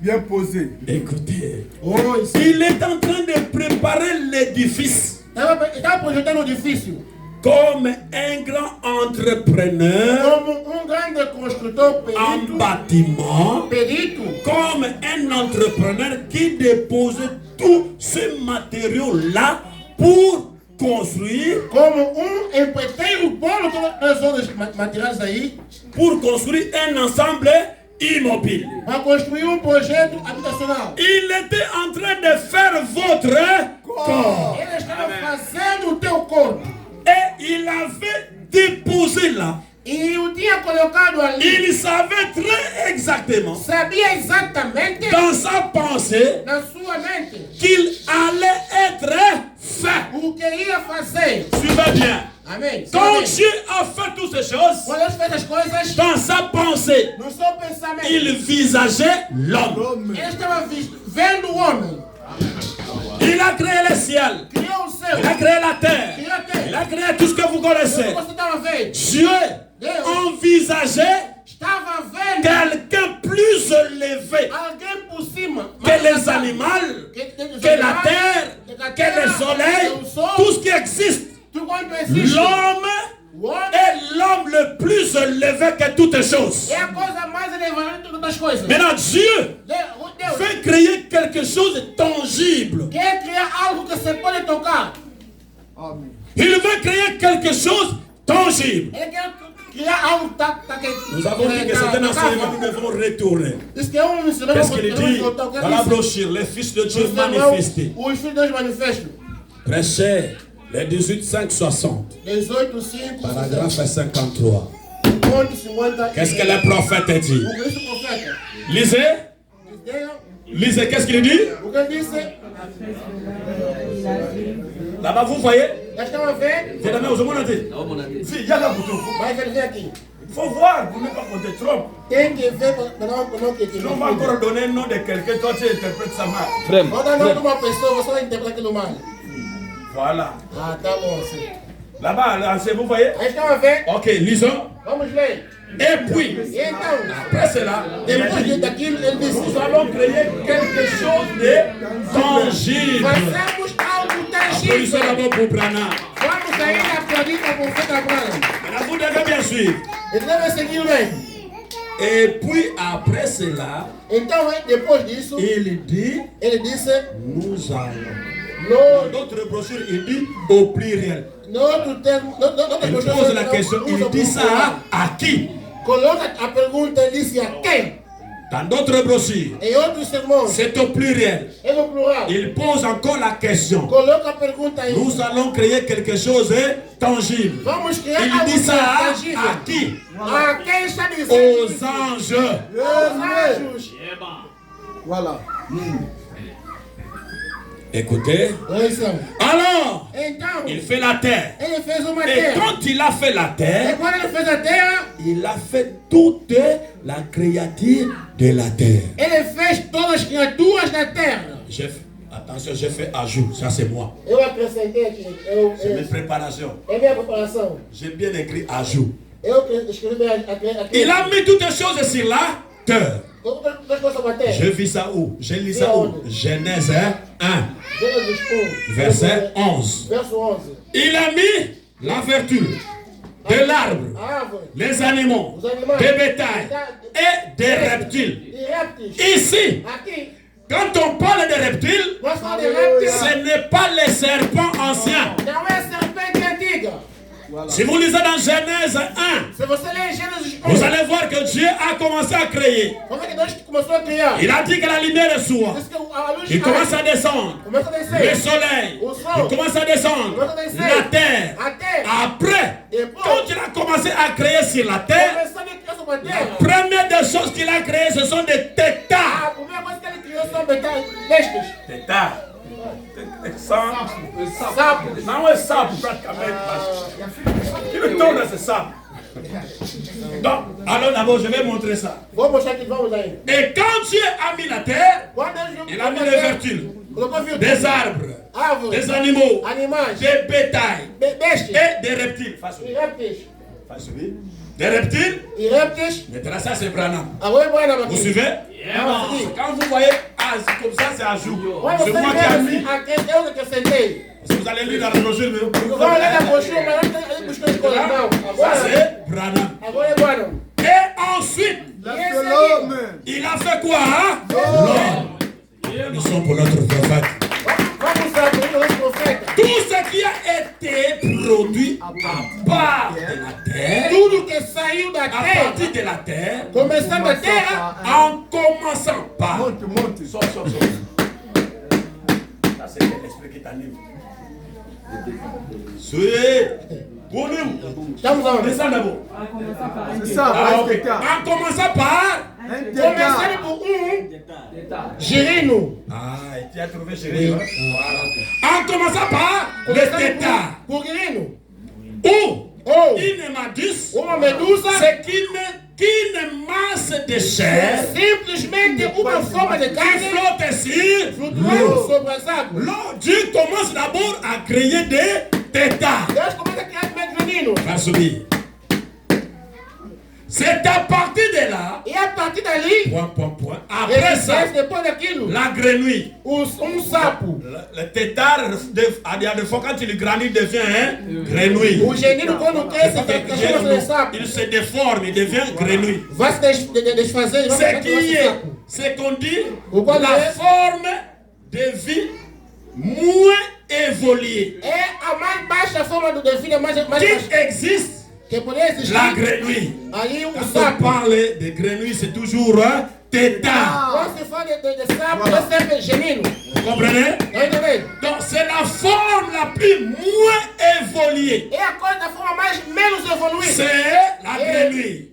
Bien posé. Écoutez, Oi, il est en train de préparer l'édifice estava projetando um edifício comme un grand entrepreneur como grande construtor en bâtiment, perito, comme un entrepreneur qui dépose tout ce matériau-là pour construire, como empreiteiro bolo todos os outros materiais aí pour construire un ensemble immobile. para construir projeto habitacional. Il était en train de faire votre corps. Ele estava fazendo o teu corpo Et il avait déposé là. e o tinha colocado ali. Il savait très exactement, Sabia exatamente dans sa pensée, na sua mente qu'il allait être fait. o que ia fazer. Suivez bien. Amém? Quand Dieu a fait toutes ces choses, Quando Deus fez as coisas, dans sa pensée, no seu pensamento, il visageait l'homme. ele estava vendo o homem. Il a créé le ciel. Criou o céu. Il a créé la terre. Criou a terra. Il a créé tout ce que vous connaissez. Você estava vendo? Dieu envisageait Estava vendo quelqu'un plus élevé alguém por cima. que les animaux, que la terre, que le soleil, tout ce qui existe. Tudo quanto existe. L'homme O homem est l'homme le plus élevé que toutes choses. é a coisa mais elevada de todas as coisas. Maintenant, Dieu Deus veut créer quelque chose de tangible. quer criar algo que se pode tocar. Amém. Il veut créer quelque chose de tangible. Ele quer criar algo que Nous avons dit que c'est un enseignement que nous devons retourner. Diz que é um ensinamento Qu'est-ce qu'il dit dans la brochure, les fils de Dieu manifestés. Os filhos de Deus manifestam. Prêchez les 18-5-60, 18:5. paragraphe 53. Ponto 50. Qu'est-ce que le prophète dit? O que disse o profeta? Lisez, Diz, lisez, qu'est-ce qu'il dit? o que ele disse? Là-bas, vous voyez? Já estava vendo? Vous avez osé mon avis? Si, il y a la bouton. Vai ver aqui. Il faut voir, vous ne pas compter trop. Tem que ver para não que Sinon, on va encore donner le nom de quelqu'un, toi tu interprètes ça mal. Quando a nome de uma pessoa, você vai interpretar aquilo mal. Voilà. Ah, tá bom, sim. Là-bas, là, vous voyez? Aí estava vendo? Ok, lisons. Vamos ler. Et puis, E então, après cela, il a depois dit, daquilo, ele disse: nous allons créer quelque chose de tangible. façamos algo Applaudissons tangível. d'abord pour Branham. Vamos ainda aplaudir para o profeta Abraão. Maintenant, vous devez bien suivre. Ele deve seguir bem. Et puis, après cela, Então, depois disso, il dit, ele disse: nous allons. no, Dans d'autres brochures, il dit au pluriel. no outro termo, Il pose la question, il dit ça à qui? Coloca a pergunta, ele disse a quem? Dans d'autres brochures, Em outros sermões, c'est au pluriel. é no plural. Il pose encore la question. Coloca a pergunta aí. Nous allons créer quelque chose de tangible. Vamos criar Il algo dit ça tangível. à qui? A quem está dizendo? Aux anges. Os anjos. Voilà. Écoutez. Ouçam. Alors, Então, il fait la terre. ele fez uma Et terra. quand il a fait la E terre, quando ele fez a terra, il a fait toute la créature de la terre. ele fez todas as criaturas da terra. Chef, Attention, j'ai fait ajout, ça c'est moi. C'est mes préparations. J'ai bien écrit ajout. Il a mis toutes les choses sur la terre. Je vis ça où? Je lis ça où? Genèse 1, verset 11. Il a mis la vertu de l'arbre, les animaux, des bétails et des reptiles. Ici, quand on parle de reptiles, ce n'est pas les serpents anciens. Voilà. Si vous lisez dans Genèse 1, vous allez voir que Dieu a commencé à créer. Il a dit que la lumière soit. Il commence à descendre. Le soleil. Il commence à descendre. La terre. Après, quand il a commencé à créer sur la terre, la première des choses qu'il a créées, ce sont des tétards. Tétards. Sapo. Não é sapo praticamente, mas ele torna esse sapo. Donc, alors d'abord, je vais montrer ça. Et quand Dieu a mis la terre, il a mis les vertus, des arbres, des animaux, des bétails et des reptiles. Des reptiles. Maintenant, ça c'est Branham. Vous suivez? Quand vous voyez, c'est comme ça, c'est à jour. C'est moi qui ai mis. Si vous allez lire dans la brochure, ça c'est Branham. Et ensuite, il a fait quoi? L'homme. Nous sommes pour notre prophète. Tout ce qui a été produit à part de la terre, à partir de la terre, en commençant par. Ça c'est l'esprit qui t'anime. Descends d'abord. C'est ça, en commençant par. Gérer nous. Ah, et tu as trouvé gérer. Voilà. En commençant par le tétard. Pour guérir nous. Ou une méduse, c'est qu'une masse de chair simplesmente uma forma de qui carne flotte sur l'eau. Dieu commence d'abord à créer des tétards. Va subir. C'est à partir de là, point. Après ça, la grenouille. Le tétard, des fois quand il grandit, il devient grenouille. Il se déforme, il devient grenouille. C'est qu'on dit la forme de vie moins évoluée qui existe. La grenouille. Quand on parle de grenouille, c'est toujours un tétard. Vous comprenez? Donc c'est la forme la plus moins évoluée. C'est la grenouille.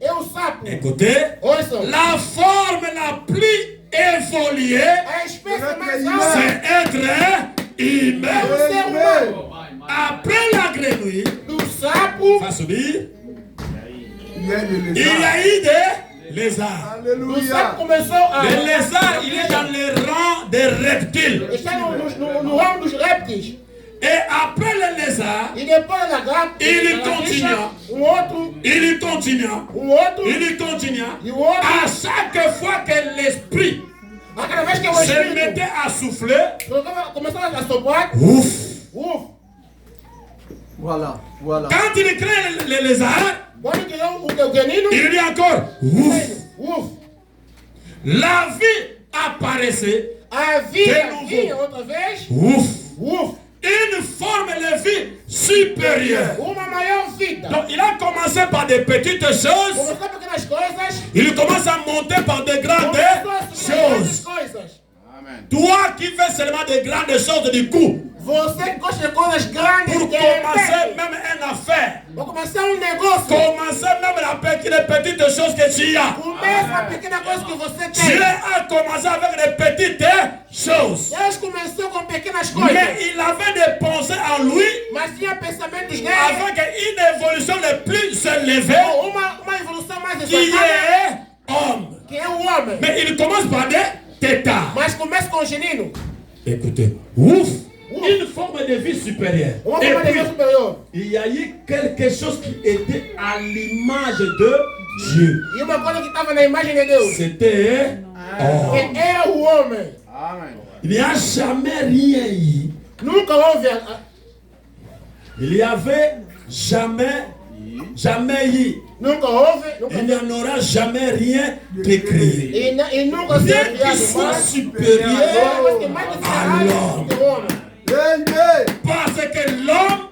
Écoutez, la forme la plus évoluée, c'est être humain. Après la grenouille, va subir. Il y a eu des lézards. Alléluia. Le lézard, il est dans le rang des reptiles. Et après le lézard, il continue. À chaque fois que l'esprit se mettait à souffler, ouf. Voilà. Quand il crée les lézards, il dit encore ouf. La vie apparaissait de nouveau. Ouf. Une forme de vie supérieure. Donc il a commencé par des petites choses. Il commence à monter par de grandes choses. Amen. Toi qui fais seulement de grandes choses du coup. Pour commencer même une affaire. Commencer même les petites choses que tu as. Dieu a commencé avec des petites choses. Mais il avait des pensées en lui avec une évolution le plus élevée qui est homme. Mais il commence par des tétards. Écoutez, ouf, une forme de vie supérieure. Et puis, il y a eu quelque chose qui était à l'image de Dieu. C'était il n'y a jamais rien eu. Il y avait jamais eu. Il n'y en aura jamais rien de créé. Rien qui soit supérieur à l'homme. Parce que l'homme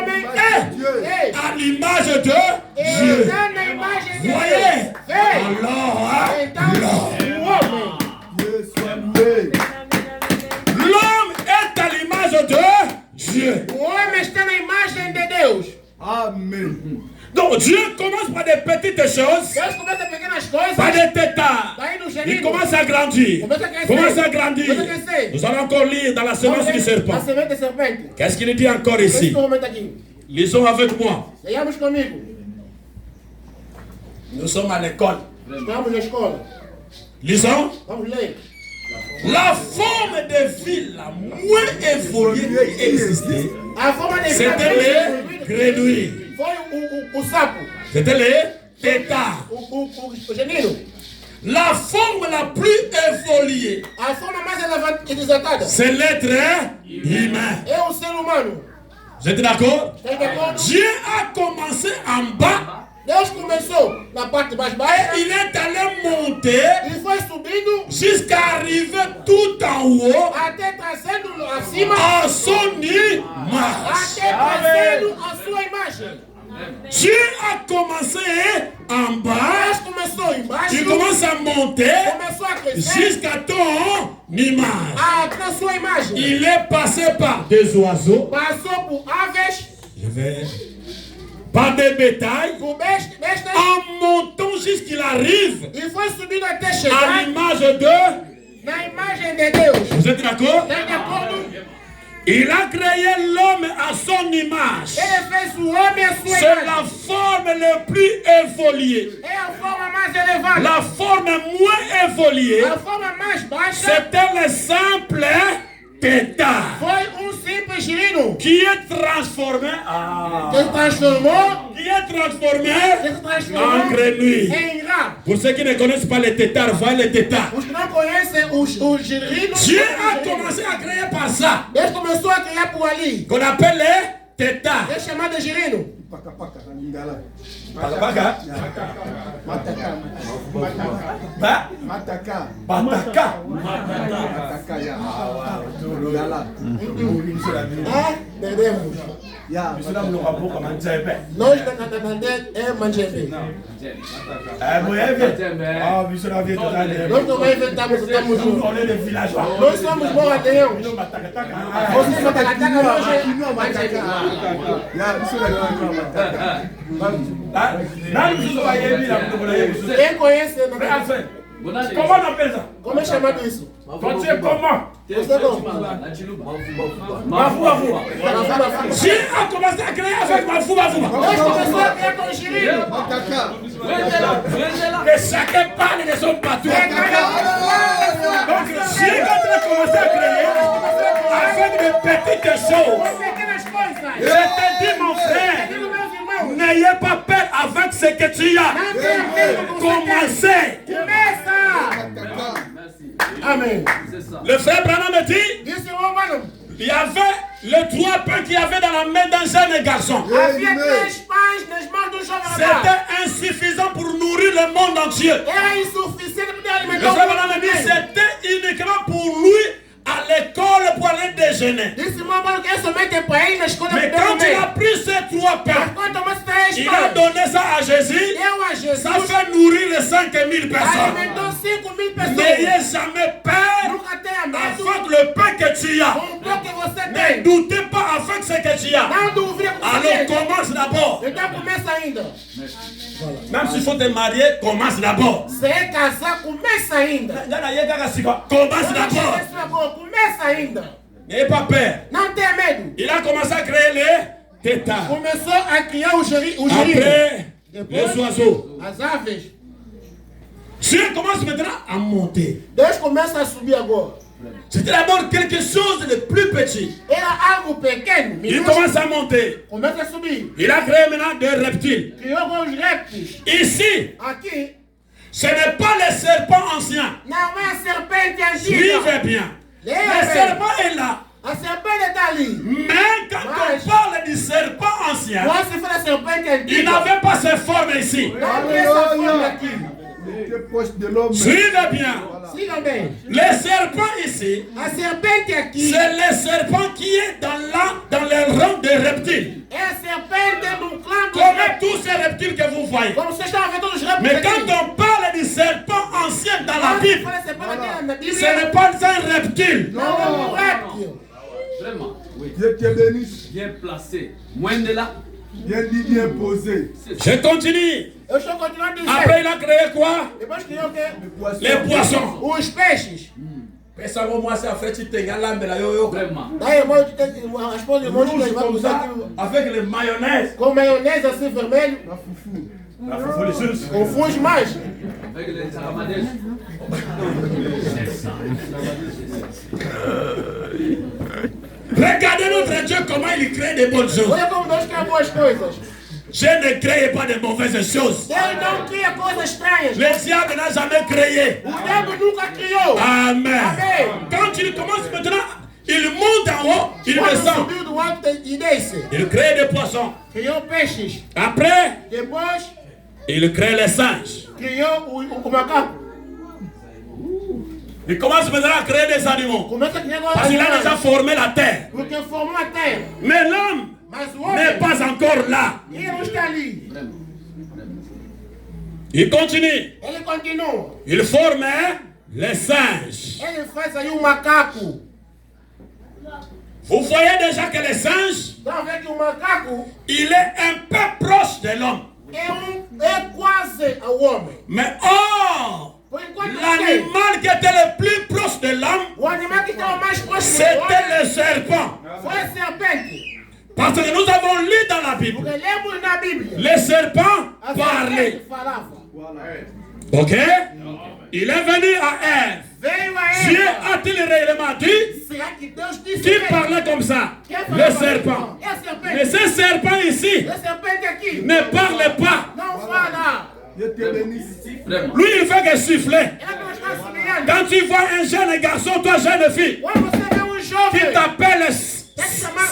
est à l'image de Dieu. Voyez? Alors, l'homme est à l'image de Dieu. Amen. Donc Dieu commence par des petites choses, par des tétards. Il commence à grandir. Nous allons encore lire dans la semence du serpent. Qu'est-ce qu'il dit encore ici? Lisons avec moi. Nous sommes à l'école. Lisons. La forme de vie la moins évoluée qui existait, c'était les grenouilles. C'était les tétards. La forme la plus évoluée, c'est l'être humain. Vous êtes d'accord? Dieu a commencé en bas. Et il est allé monter jusqu'à arriver tout en haut à son image. Dieu a commencé en bas, tu commences à monter jusqu'à ton image. Il est passé par des oiseaux, par des bétails, en montant jusqu'il arrive à l'image de... Vous êtes d'accord? Il a créé l'homme à son image. C'est la forme la plus évoluée. La forme moins évoluée, c'était le simple tétard qui est transformé en grenouille. Pour ceux qui ne connaissent pas les tétards, voyez les tétards. Dieu a commencé à créer par ça, qu'on appelle les tétards. Comment on appelle ça? Comment chama isso? Toi tu es comment? Dieu a commencé à créer avec Mafou. Que chacun parle de son patron. Donc Dieu a commencé à créer avec des petites choses. Je te dis mon frère, n'ayez pas peur avec ce que tu as. Commencez. Amen. Le frère Branham dit, il y avait les 3 pains qu'il y avait dans la main d'un jeune garçon. C'était insuffisant pour nourrir le monde entier. Le frère Branham dit, c'était uniquement pour lui à l'école pour aller déjeuner. Mais quand il a pris ces 3 pains, il a donné ça à Jésus. Ça fait nourrir les 5000 personnes. N'ayez jamais peur avec le pain que tu as. Ne doutez pas avec ce que tu as. Alors commence d'abord. Même s'il faut te marier, commence d'abord. Commence d'abord. N'ayez pas peur. Il a commencé à créer les tétards. Après, les oiseaux. Dieu commence maintenant à monter. C'était d'abord quelque chose de plus petit. Era algo pequeno. Il commence à monter. Começa a subir. Il a créé maintenant des reptiles. Criou alguns répteis. Ici, Aqui, ce n'est pas les serpents anciens. não é a serpente antiga. Suivez bien. Le serpent est là. A serpente está ali. Mais quand on parle du serpent ancien, Quando se fala serpente antiga, il n'avait pas cette forme ici. não tem essa forma aqui. Suivez bien. Siga bem. Les serpents ici, A serpente aqui c'est le serpent qui est dans les rangs des reptiles. é a serpente do clã dos Comme répteis. tous ces reptiles que vous voyez. Como vocês estão vendo todos os répteis Mais aqui. quand on parle du serpent ancien dans la Quando se Bible, fala serpente aqui na ce Bíblia, n'est pas un reptile. não é um réptil. Vraiment, oui. Dieu te bénisse. Bien placé. Moins de là. Bien dit, bien posé. Je continue. Eu estou continuando dizendo. Après, il a créé quoi? Depois criou o quê? Les poissons. Os peixes. Vraiment. Daí, irmão, a esposa do irmão Rouge vai comme usar ça, aqui avec les mayonnaise. com maionese assim vermelho. La foufou. La foufoulisseuse. Confunde mais. Avec les saramadèches. Regardez notre Dieu comment il crée des bonnes choses. Olha como Deus cria boas coisas. Je ne crée pas de mauvaises choses. Deus não cria coisas estranhas. Le diable n'a jamais créé. O diabo nunca criou. Amen. Amém. Quand il commence maintenant, il monte en haut, il Quando descend. subiu do alto e desce. Il crée des poissons. Criou peixes. Après, Depois, il crée les singes. criou o macaco. Il commence maintenant à créer des animaux. Começa a criar Parce qu'il a déjà formé la terre. Porque formou a terra. Mais l'homme Mas o n'est homem, pas encore là. ele não está ali. Il continue. Ele continua. Il forme les singes. Ele faz aí macaco. Vous voyez déjà que les singes, Então vê que o macaco il est un peu proche de l'homme. é quase ao homem. Mais or, Por enquanto, l'animal qui était le plus proche de l'homme, o animal que estava mais próximo do c'était homem le serpent. foi a serpente. Parce que nous avons lu dans la Bible, Porque lemos na Bíblia. les serpents A parlaient. serpente falava. Ok? Il est venu à Ève. Veio a Dieu Eva. a-t-il réellement dit Será que Deus disse qui mesmo? parlait comme ça? Quem Le falava serpent. isso? É a serpente. Mais ce serpent ici A serpente aqui ne parle pas. não fala. Dieu te bénisse. Vraiment. Lui, il fait que siffler. Ela não está assimilando. Quand tu vois un jeune garçon, toi jeune fille, Quando você vê qui jovem, t'appelle, tem que chamar.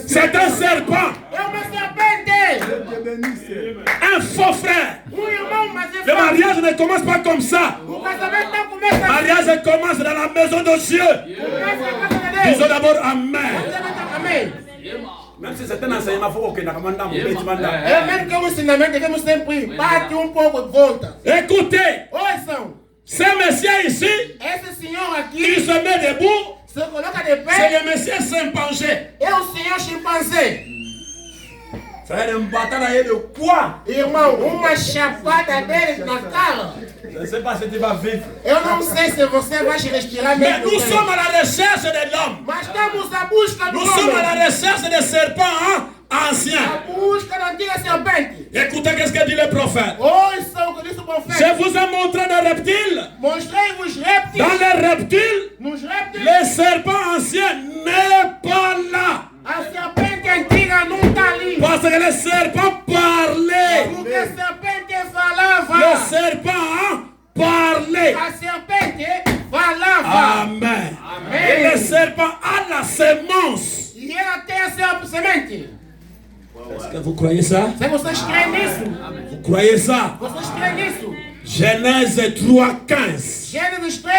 c'est un serpent, É uma serpente. Dieu te bénisse. un faux frère. Irmão, mas é Le falso. mariage ne commence pas comme ça. O casamento não começa Le assim. mariage commence dans la maison de Dieu. Começa na casa de Deus. Disons d'abord Amen. Amém. Même si c'est un enseignement, il faut que É mesmo que é um ensinamento, devemos sempre bate pouco e volta. Écoutez, Ouçam, ce monsieur ici, esse senhor il aqui se met debout, se coloca de c'est pé, le monsieur chimpanzé. é o senhor chimpanzé. Frère, une bataille de quoi? Irmão, uma chapada dele na cara. Je ne sais pas si tu vas vivre. Eu não sei se você vai respirar Mais mesmo. nous sommes à la recherche de l'homme. Mas estamos à busca do Nous sommes à homem. la recherche des serpents anciens. À busca da antiga serpente. Écoutez qu'est-ce que dit le prophète. Ouçam o que disse o profeta. Je vous ai montré des reptiles. Mostrei-vos répteis. Dans les reptiles, Nos répteis, les serpents anciens n'est pas là. a serpente antiga não está ali. Parce que les serpents parlaient. Porque a serpente Les falava. serpents parlaient. A serpente falava. Amen. Et le serpent a la semence. E ela tem a semente. Est-ce que vous croyez ça? Se vocês creem nisso, Vous croyez ça? vocês creem nisso. Genèse 3:15. Gênesis 3,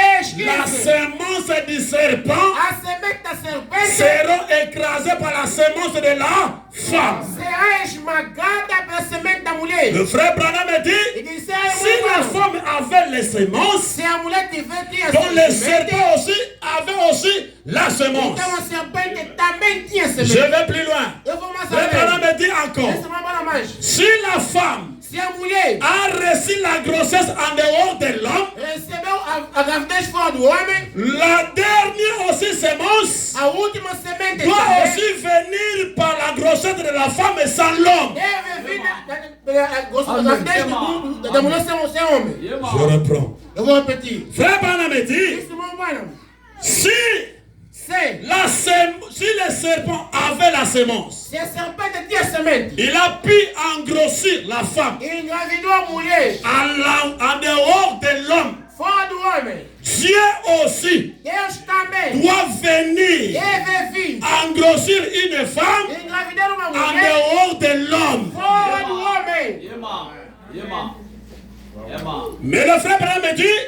La 15. semence du serpent A semente da serpente sera écrasée par la semence de la femme. será esmagada pela semente da mulher. Le frère Branham me E dit, disse, si la femme avait les semences, se a mulher tiver donc le semente, serpent aussi avait aussi la semence. então a serpente também tinha Je semente. vais plus loin. Eu vou mais Le frère Branham além. me dit encore, Essa não vai mais. si la femme Se a mulher a reçu la grossesse en dehors de l'homme, recebeu a gravidez fora do homem, la dernière aussi semence a última semente doit também aussi venir par la grossesse de la femme sans l'homme. deve vir a gravidez da mulher sem homem. Je reprends. Eu vou repetir. Frère Branham me dit, Isso, irmão Branham. Si le serpent avait la semence, il a pu engrossir la femme en dehors de l'homme. Dieu aussi doit venir engrossir une femme en dehors de l'homme. Mais le frère Branham me dit,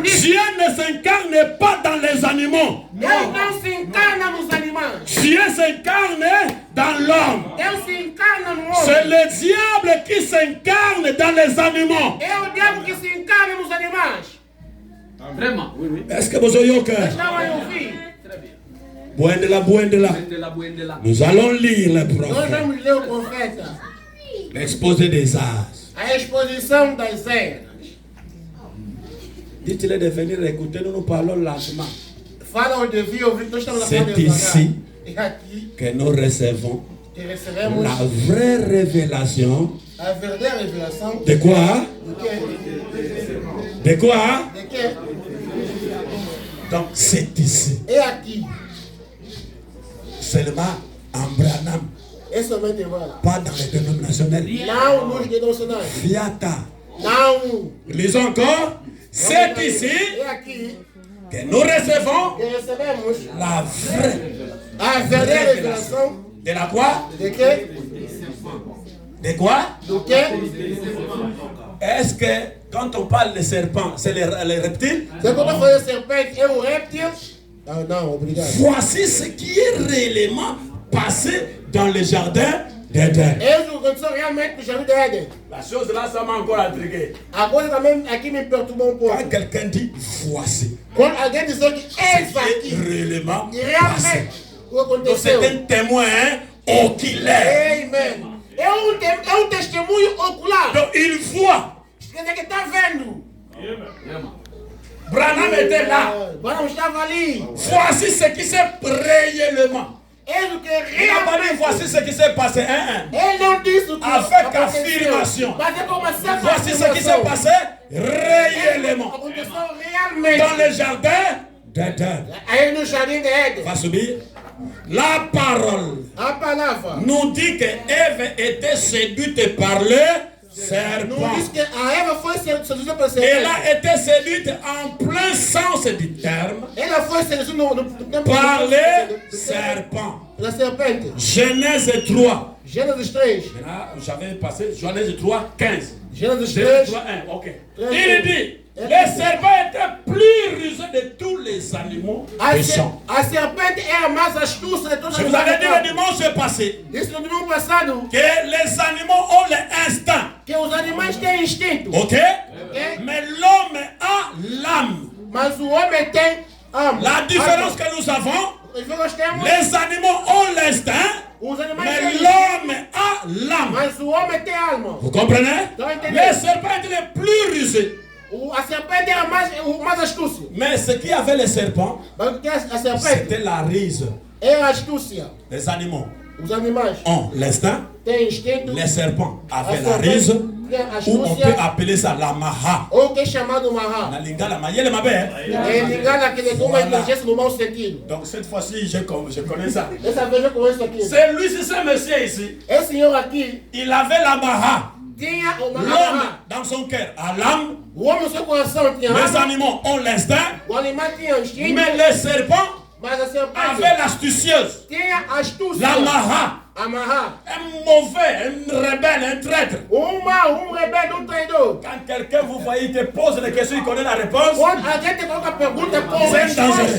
Dieu ne s'incarne pas dans les animaux. Dieu s'incarne dans l'homme. C'est le diable qui s'incarne dans les animaux. Vraiment, oui, oui. Est-ce que vous avez au cœur? Buendela. Nous allons lire le prophète. L'exposé des âges. Dites-le de venir écouter, nous parlons lentement. C'est ici que nous recevons la vraie révélation. De quoi? De quoi? Donc c'est ici. Et à qui? Seulement en Branham. Pas dans les dénominationnels. Fiata. Lisons encore. C'est ici que nous recevons la vraie révélation. De la quoi? De quoi? Est-ce que quand on parle de serpent, c'est les reptiles? Voici ce qui est réellement passé dans le jardin d'Éden. La chose là, ça m'a encore intrigué. Quand quelqu'un dit voici, c'est réellement passé. Donc c'est un témoin oculaire. Amen. É testemunho ocular. Donc il voit. Quer dizer que está vendo. Branham était là. Branham estava ali. Voici ce qui s'est réellement. Il n'a pas dit voici ce qui s'est passé. Ele não disse o que avec affirmation. Voici ce qui s'est passé réellement. Dans le jardin d'Éden. Aí no jardim de Éden. Va subir. La parole nous dit que Ève était séduite par le serpent. Elle a été séduite en plein sens du terme par le serpent. Genèse 3. J'avais passé Genèse 3, 15. Genèse 3, 1. Ok. Il dit. Le serpent était plus rusé de tous les animaux des champs. Je vous avais dit le dimanche passé que les animaux ont l'instinct. Ok? Mais l'homme a l'âme. La différence que nous avons, les animaux ont l'instinct, mais l'homme a l'âme. Vous comprenez? Le serpent était le plus rusé. Mais ce qui avait le serpent, c'était la rise. Les animaux ont l'instinct. Les serpents avaient la rise. Ou on peut appeler ça la maha. La lingala, donc cette fois-ci, je connais ça. C'est lui, c'est ce monsieur ici. Il avait la maha. L'homme dans son cœur a l'âme. Les animaux ont l'instinct. Mais les serpents avaient l'astucieuse. La maha. Un mauvais, un rebelle, un traître. Quand quelqu'un vous voyez, il te pose des questions, il connaît la réponse. C'est dangereux.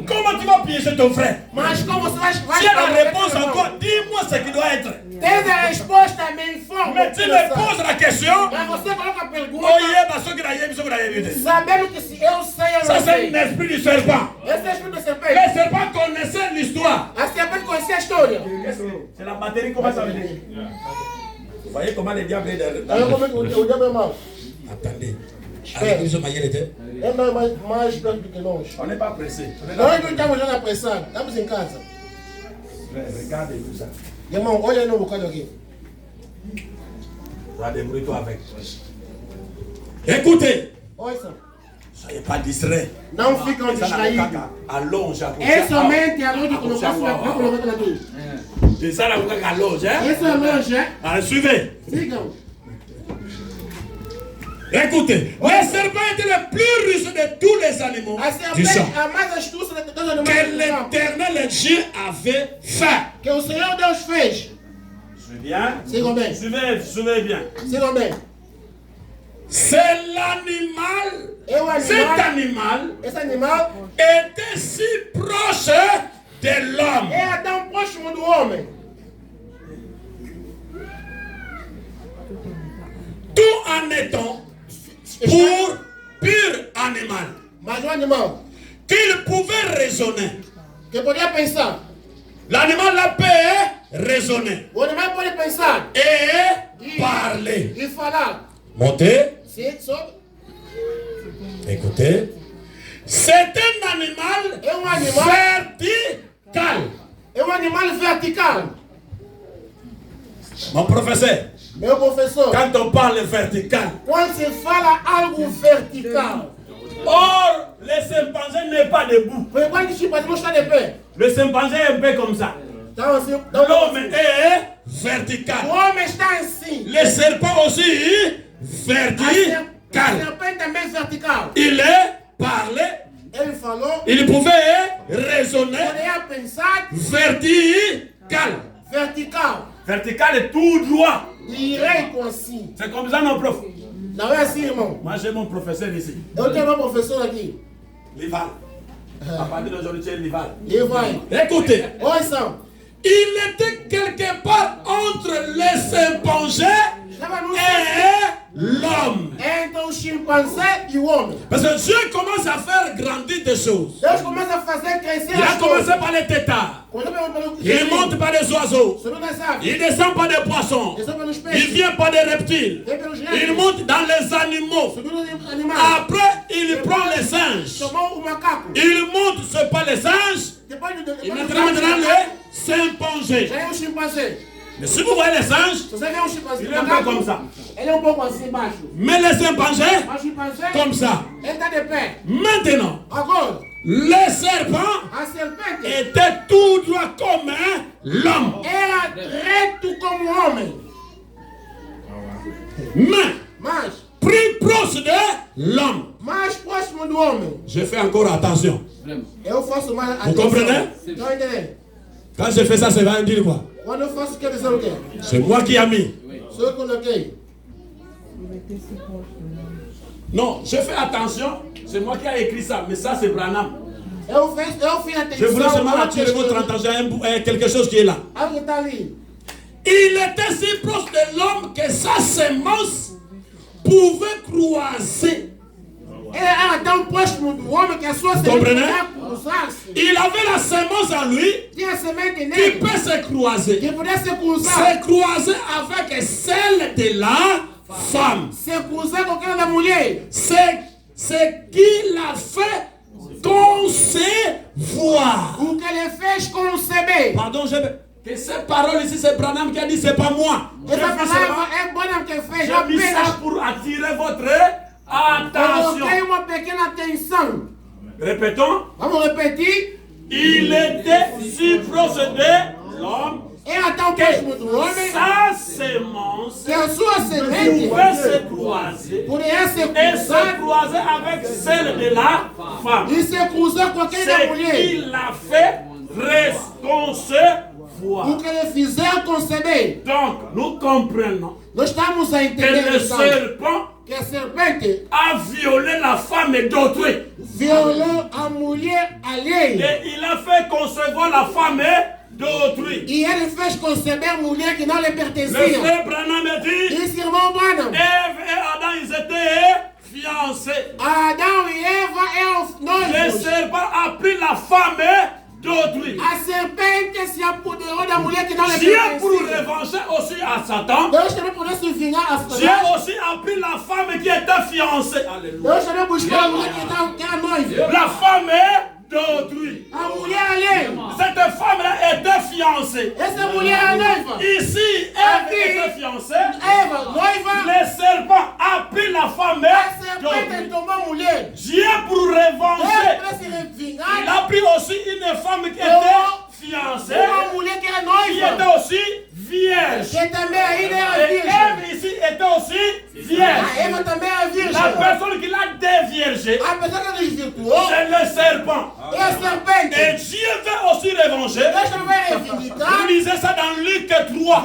Comment tu vas piéger ton frère? Tu as la réponse encore, dis-moi ce qui doit être. Mais tu me poses la question. Ça c'est l'esprit du serpent. Le serpent connaissait l'histoire. C'est la batterie, comment ça veut dire? Vous voyez comment le diable est dans attendez. On n'est pas pressé. Regardez tout ça. Débrouille-toi avec. Écoutez. Soyez pas distrait. Não ficam distraídos. Allonge. É somente a longe colocar na luz. C'est ça la allonge. Isso é longe. Allez, suivez. Sigam. Écoutez, le serpent était le plus riche de tous les animaux du champ que l'Éternel Dieu avait fait. Que o Senhor Deus fez. Sigam bien. Suivez bien. Sigam bem. C'est l'animal. Cet animal était si proche de l'homme. Era tão próximo do homem. Tout en étant pour pur animal. Mas o animal Qu'il pouvait raisonner. que podia pensar. L'animal là peut raisonner. O animal pode pensar. Et parler. E falar. Montez. Sim, sobe. Écoutez. C'est un animal vertical. É animal vertical. Mon professeur. Meu professor. Quand on parle vertical. Quando se fala algo vertical. Or, le chimpanzé n'est pas debout. Quando o chimpanzé não está de pé. Le chimpanzé est un peu comme ça. L'homme est vertical. O homem está assim. Le serpent aussi vertical. O serpente também vertical. Il est parlé. Ele falou. Il pouvait raisonner. Poderia pensar. Vertical. Vertical. Vertical est tout droit. Direito assim. C'est comme ça mon prof. Não é assim, irmão. Moi j'ai mon professeur ici. Eu tenho meu professor aqui. Lival. À partir d'aujourd'hui, tu es Lival. Lival. Écoutez. Ouçam. Il était quelque part entre le chimpanzé et l'homme. Entre o chimpanzé e o homem. Parce que Dieu commence à faire grandir des choses. Deus começa a fazer crescer. Il a commencé par les tétards. Il monte par des oiseaux. Il descend par des poissons. Il vient par des reptiles. Il monte dans les animaux. Après, il prend les singes. Il monte sur par les singes. Il mettra maintenant les chimpanzés. Mais si vous voyez les singes, il est un peu comme ça. Mais les chimpanzés, comme ça. Maintenant, le serpent était tout droit comme l'homme. Mais plus proche de l'homme. Je fais encore attention. Vous comprenez? Quand je fais ça, ça va me dire quoi? C'est moi qui ai mis. Non, je fais attention. C'est moi qui ai écrit ça. Mais ça, c'est Branham. Je voulais seulement attirer votre attention à quelque chose qui est là. Il était si proche de l'homme que sa semence pouvait croiser. Vous comprenez? Il avait la semence en lui qui peut se croiser. Se croiser avec celle de la femme. C'est qui l'a fait concevoir. Pardon, que ces paroles ici, c'est Branham qui a dit, c'est pas moi. J'ai mis ça pour attirer votre attention. Répétons. Il était si proche de l'homme que sa semence pouvait se croiser et se croiser avec celle de la femme. C'est qu'il l'a fait concevoir. Donc, nous comprenons que le serpent a violé la femme d'autrui. Et il a fait concevoir la femme d'autrui. Le frère Branham a dit, Ève et Adam, ils étaient fiancés. Le serpent a pris la femme d'autrui. Dieu pour revancher aussi à Satan. Dieu aussi a pris la femme qui était fiancée. Alléluia. La femme d'autrui. Cette femme-là était fiancée. Ici, Ève était fiancée. Le serpent a pris la femme Dieu pour revenger. Il a pris aussi une femme qui était fiancée, qui était aussi vierge. Et Ève ici était aussi vierge. La personne qui l'a déviergée, c'est le serpent. Et Dieu veut aussi revenger. Vous lisez ça dans Luc 3.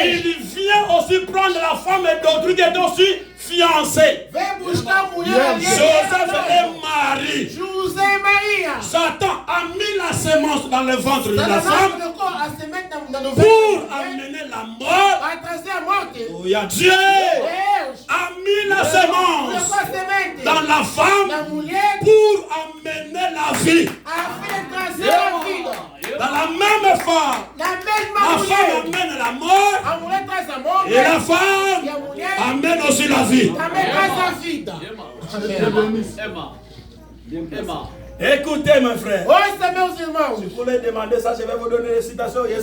Il vient aussi prendre la femme d'autrui qui est aussi fiancée. Joseph est marié. Satan a mis la semence dans le ventre de la femme pour amener la mort. Oh, y a Dieu a mis la semence dans la femme pour amener la vie. Dans la même femme, la femme amène la mort et la femme amène aussi la vie. Écoutez mes frères. Si vous voulez demander ça, je vais vous donner les citations. Je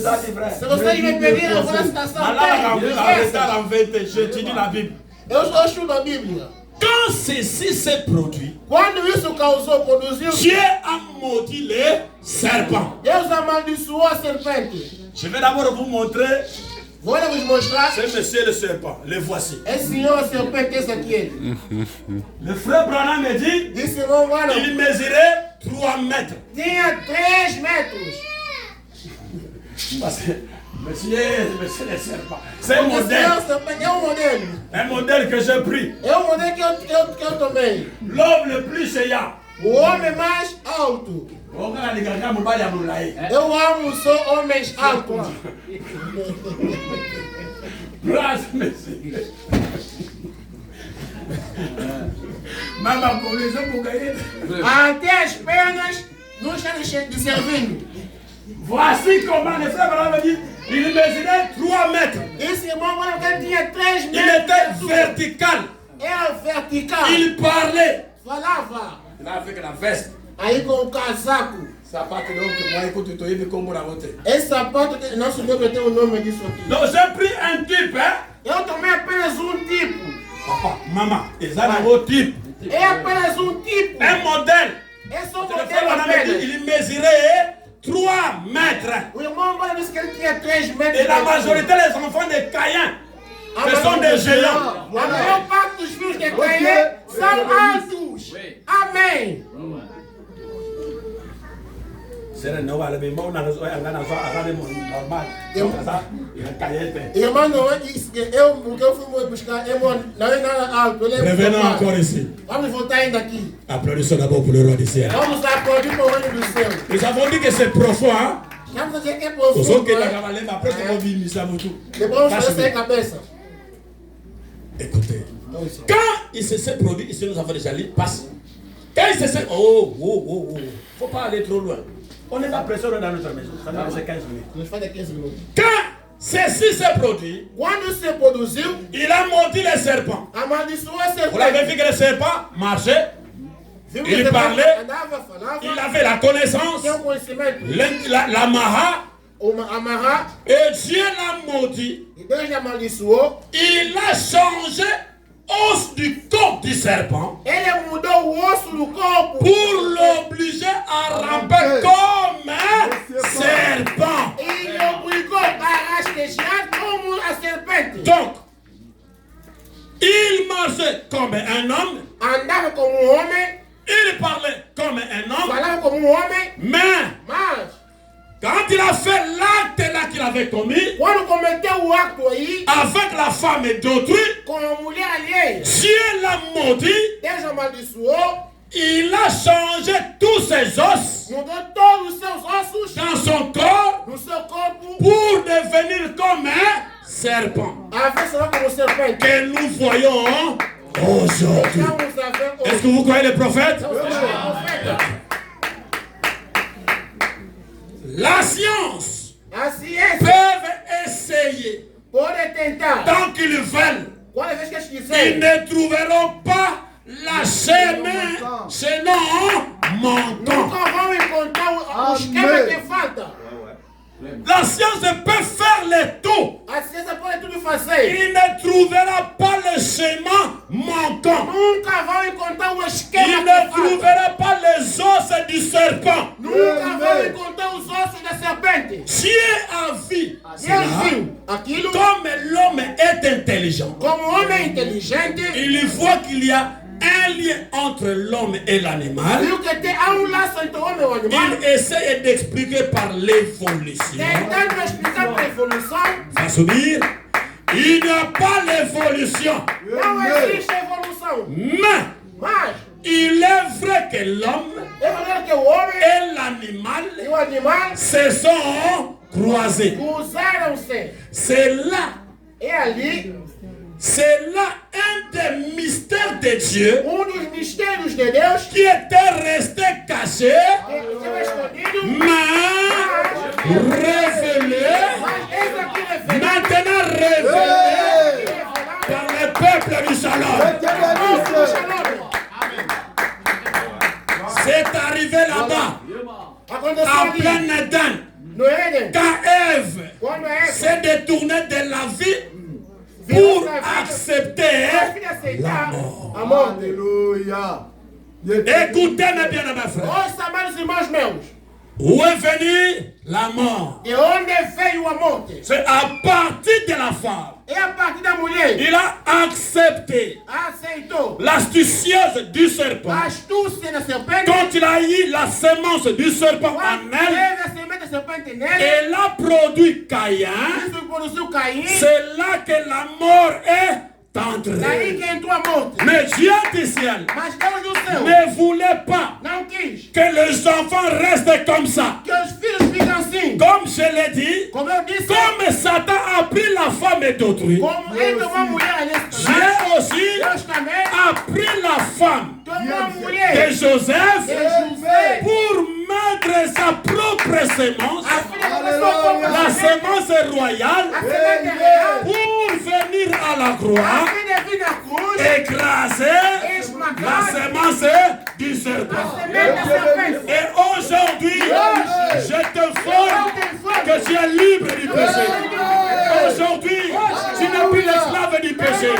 dis la Bible. Quand ceci s'est produit, Dieu a maudit les serpents. Je vais d'abord vous montrer ce monsieur le serpent. Le voici. Le frère Branham me dit il mesurait 3 mètres. Monsieur le serpent, c'est un modèle. Un modèle que j'ai pris. L'homme le plus géant. O homem mais alto. Eu amo só homens altos. Até as pernas não estão de servindo. Voici comment le frère Branham dit, il mesurait 3 mètres. Esse irmão tinha 3 Il était vertical. Era vertical. Il parlait. Falava. Avec la veste. Aí com o casaco. Sapato não que moi écoute tu ibi como na outra. Esse sapato que nosso Deus tem o nome disso aqui. Donc j'ai pris un type, hein? Eu tomei apenas tipo. Papa, maman, ils ont un type. É apenas tipo. Un modèle. É só um modèle. Il mesurait 3 mètres. O irmão disse que ele tinha 3 metros. Et la majorité des enfants de Caïn, ce sont des géants. A maior parte dos filhos de Caim são altos. Amém. Irmão, não é isso que eu fui buscar. Não é nada alto. Revenons encore ici. Vamos voltar ainda aqui. Applaudissons d'abord pour le roi du ciel. Vamos applaudir para o reino do céu. Nous avons dit que c'est profond, hein? Vamos dizer que é profundo. Depois vamos fazer a cabeça. Écoutez, quand il se s'est produit, ici nous avons déjà lu, passe. Quand il se s'est... Oh, faut pas aller trop loin. On est pas pressé dans notre maison, ça va faire 15 minutes. Quand ceci s'est produit, il a maudit les serpents. Vous l'avez vu que les serpents marchaient, il parlait, il avait la connaissance, la maha, et Dieu l'a maudit. Il a changé os du corps du serpent pour l'obliger à ramper comme un serpent. Donc, il marchait comme un homme, il parlait comme un homme, mais quand il a fait l'acte là qu'il avait commis avec la femme d'autrui, Dieu l'a maudit. Il a changé tous ses os dans son corps pour devenir comme un serpent que nous voyons aujourd'hui. Est-ce que vous croyez les prophètes? La science peut essayer tant qu'ils veulent. Ils ne trouveront pas la chemin selon mon temps. La science peut faire le tout. Il ne trouvera pas le chemin mon volcan. Il ne trouvera pas les os du serpent. Dieu a vu cela. Comme l'homme est intelligent, il voit qu'il y a un lien entre l'homme et l'animal. Il essaie d'expliquer par l'évolution. Ça veut dire, il n'y a pas l'évolution. Mais il est vrai que l'homme et l'animal se sont croisés. C'est là un des mystères de Dieu qui était resté caché, mais révélé, maintenant révélé par le peuple du Shalom. C'est arrivé là-bas, en plein Éden, quand Ève s'est détournée de la vie pour accepter la mort. Alléluia. Écoutez-moi bien, mes frères. Où est venue la mort? C'est à partir de la femme. Il a accepté l'astucieuse du serpent. Quand il a eu la semence du serpent en elle, elle a produit Caïn. C'est là que la mort est entrée. Mais Dieu du ciel ne voulait pas que les enfants restent comme ça. Comme je l'ai dit, comme Satan a pris la femme d'autrui, Dieu aussi a pris la femme de Joseph pour mettre sa propre semence, la semence royale, pour venir à la croix, écraser la semence du serpent. Et aujourd'hui, je te forme que tu es libre du péché. Aujourd'hui, tu n'es plus l'esclave du péché.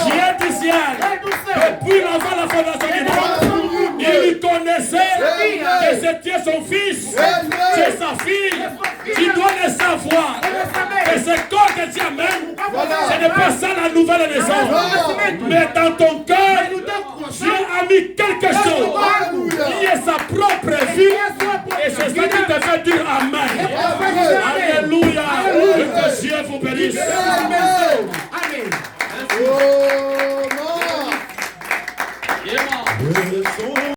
Dieu du ciel, depuis l'enfant la fondation du monde, il connaissait que c'était son fils, c'est sa fille. Tu dois le savoir. Et c'est quand que tu amènes, ce n'est pas ça la nouvelle naissance. Mais dans ton cœur, Dieu a mis quelque chose qui est sa propre vie. Et c'est ça qui te fait dire Amen.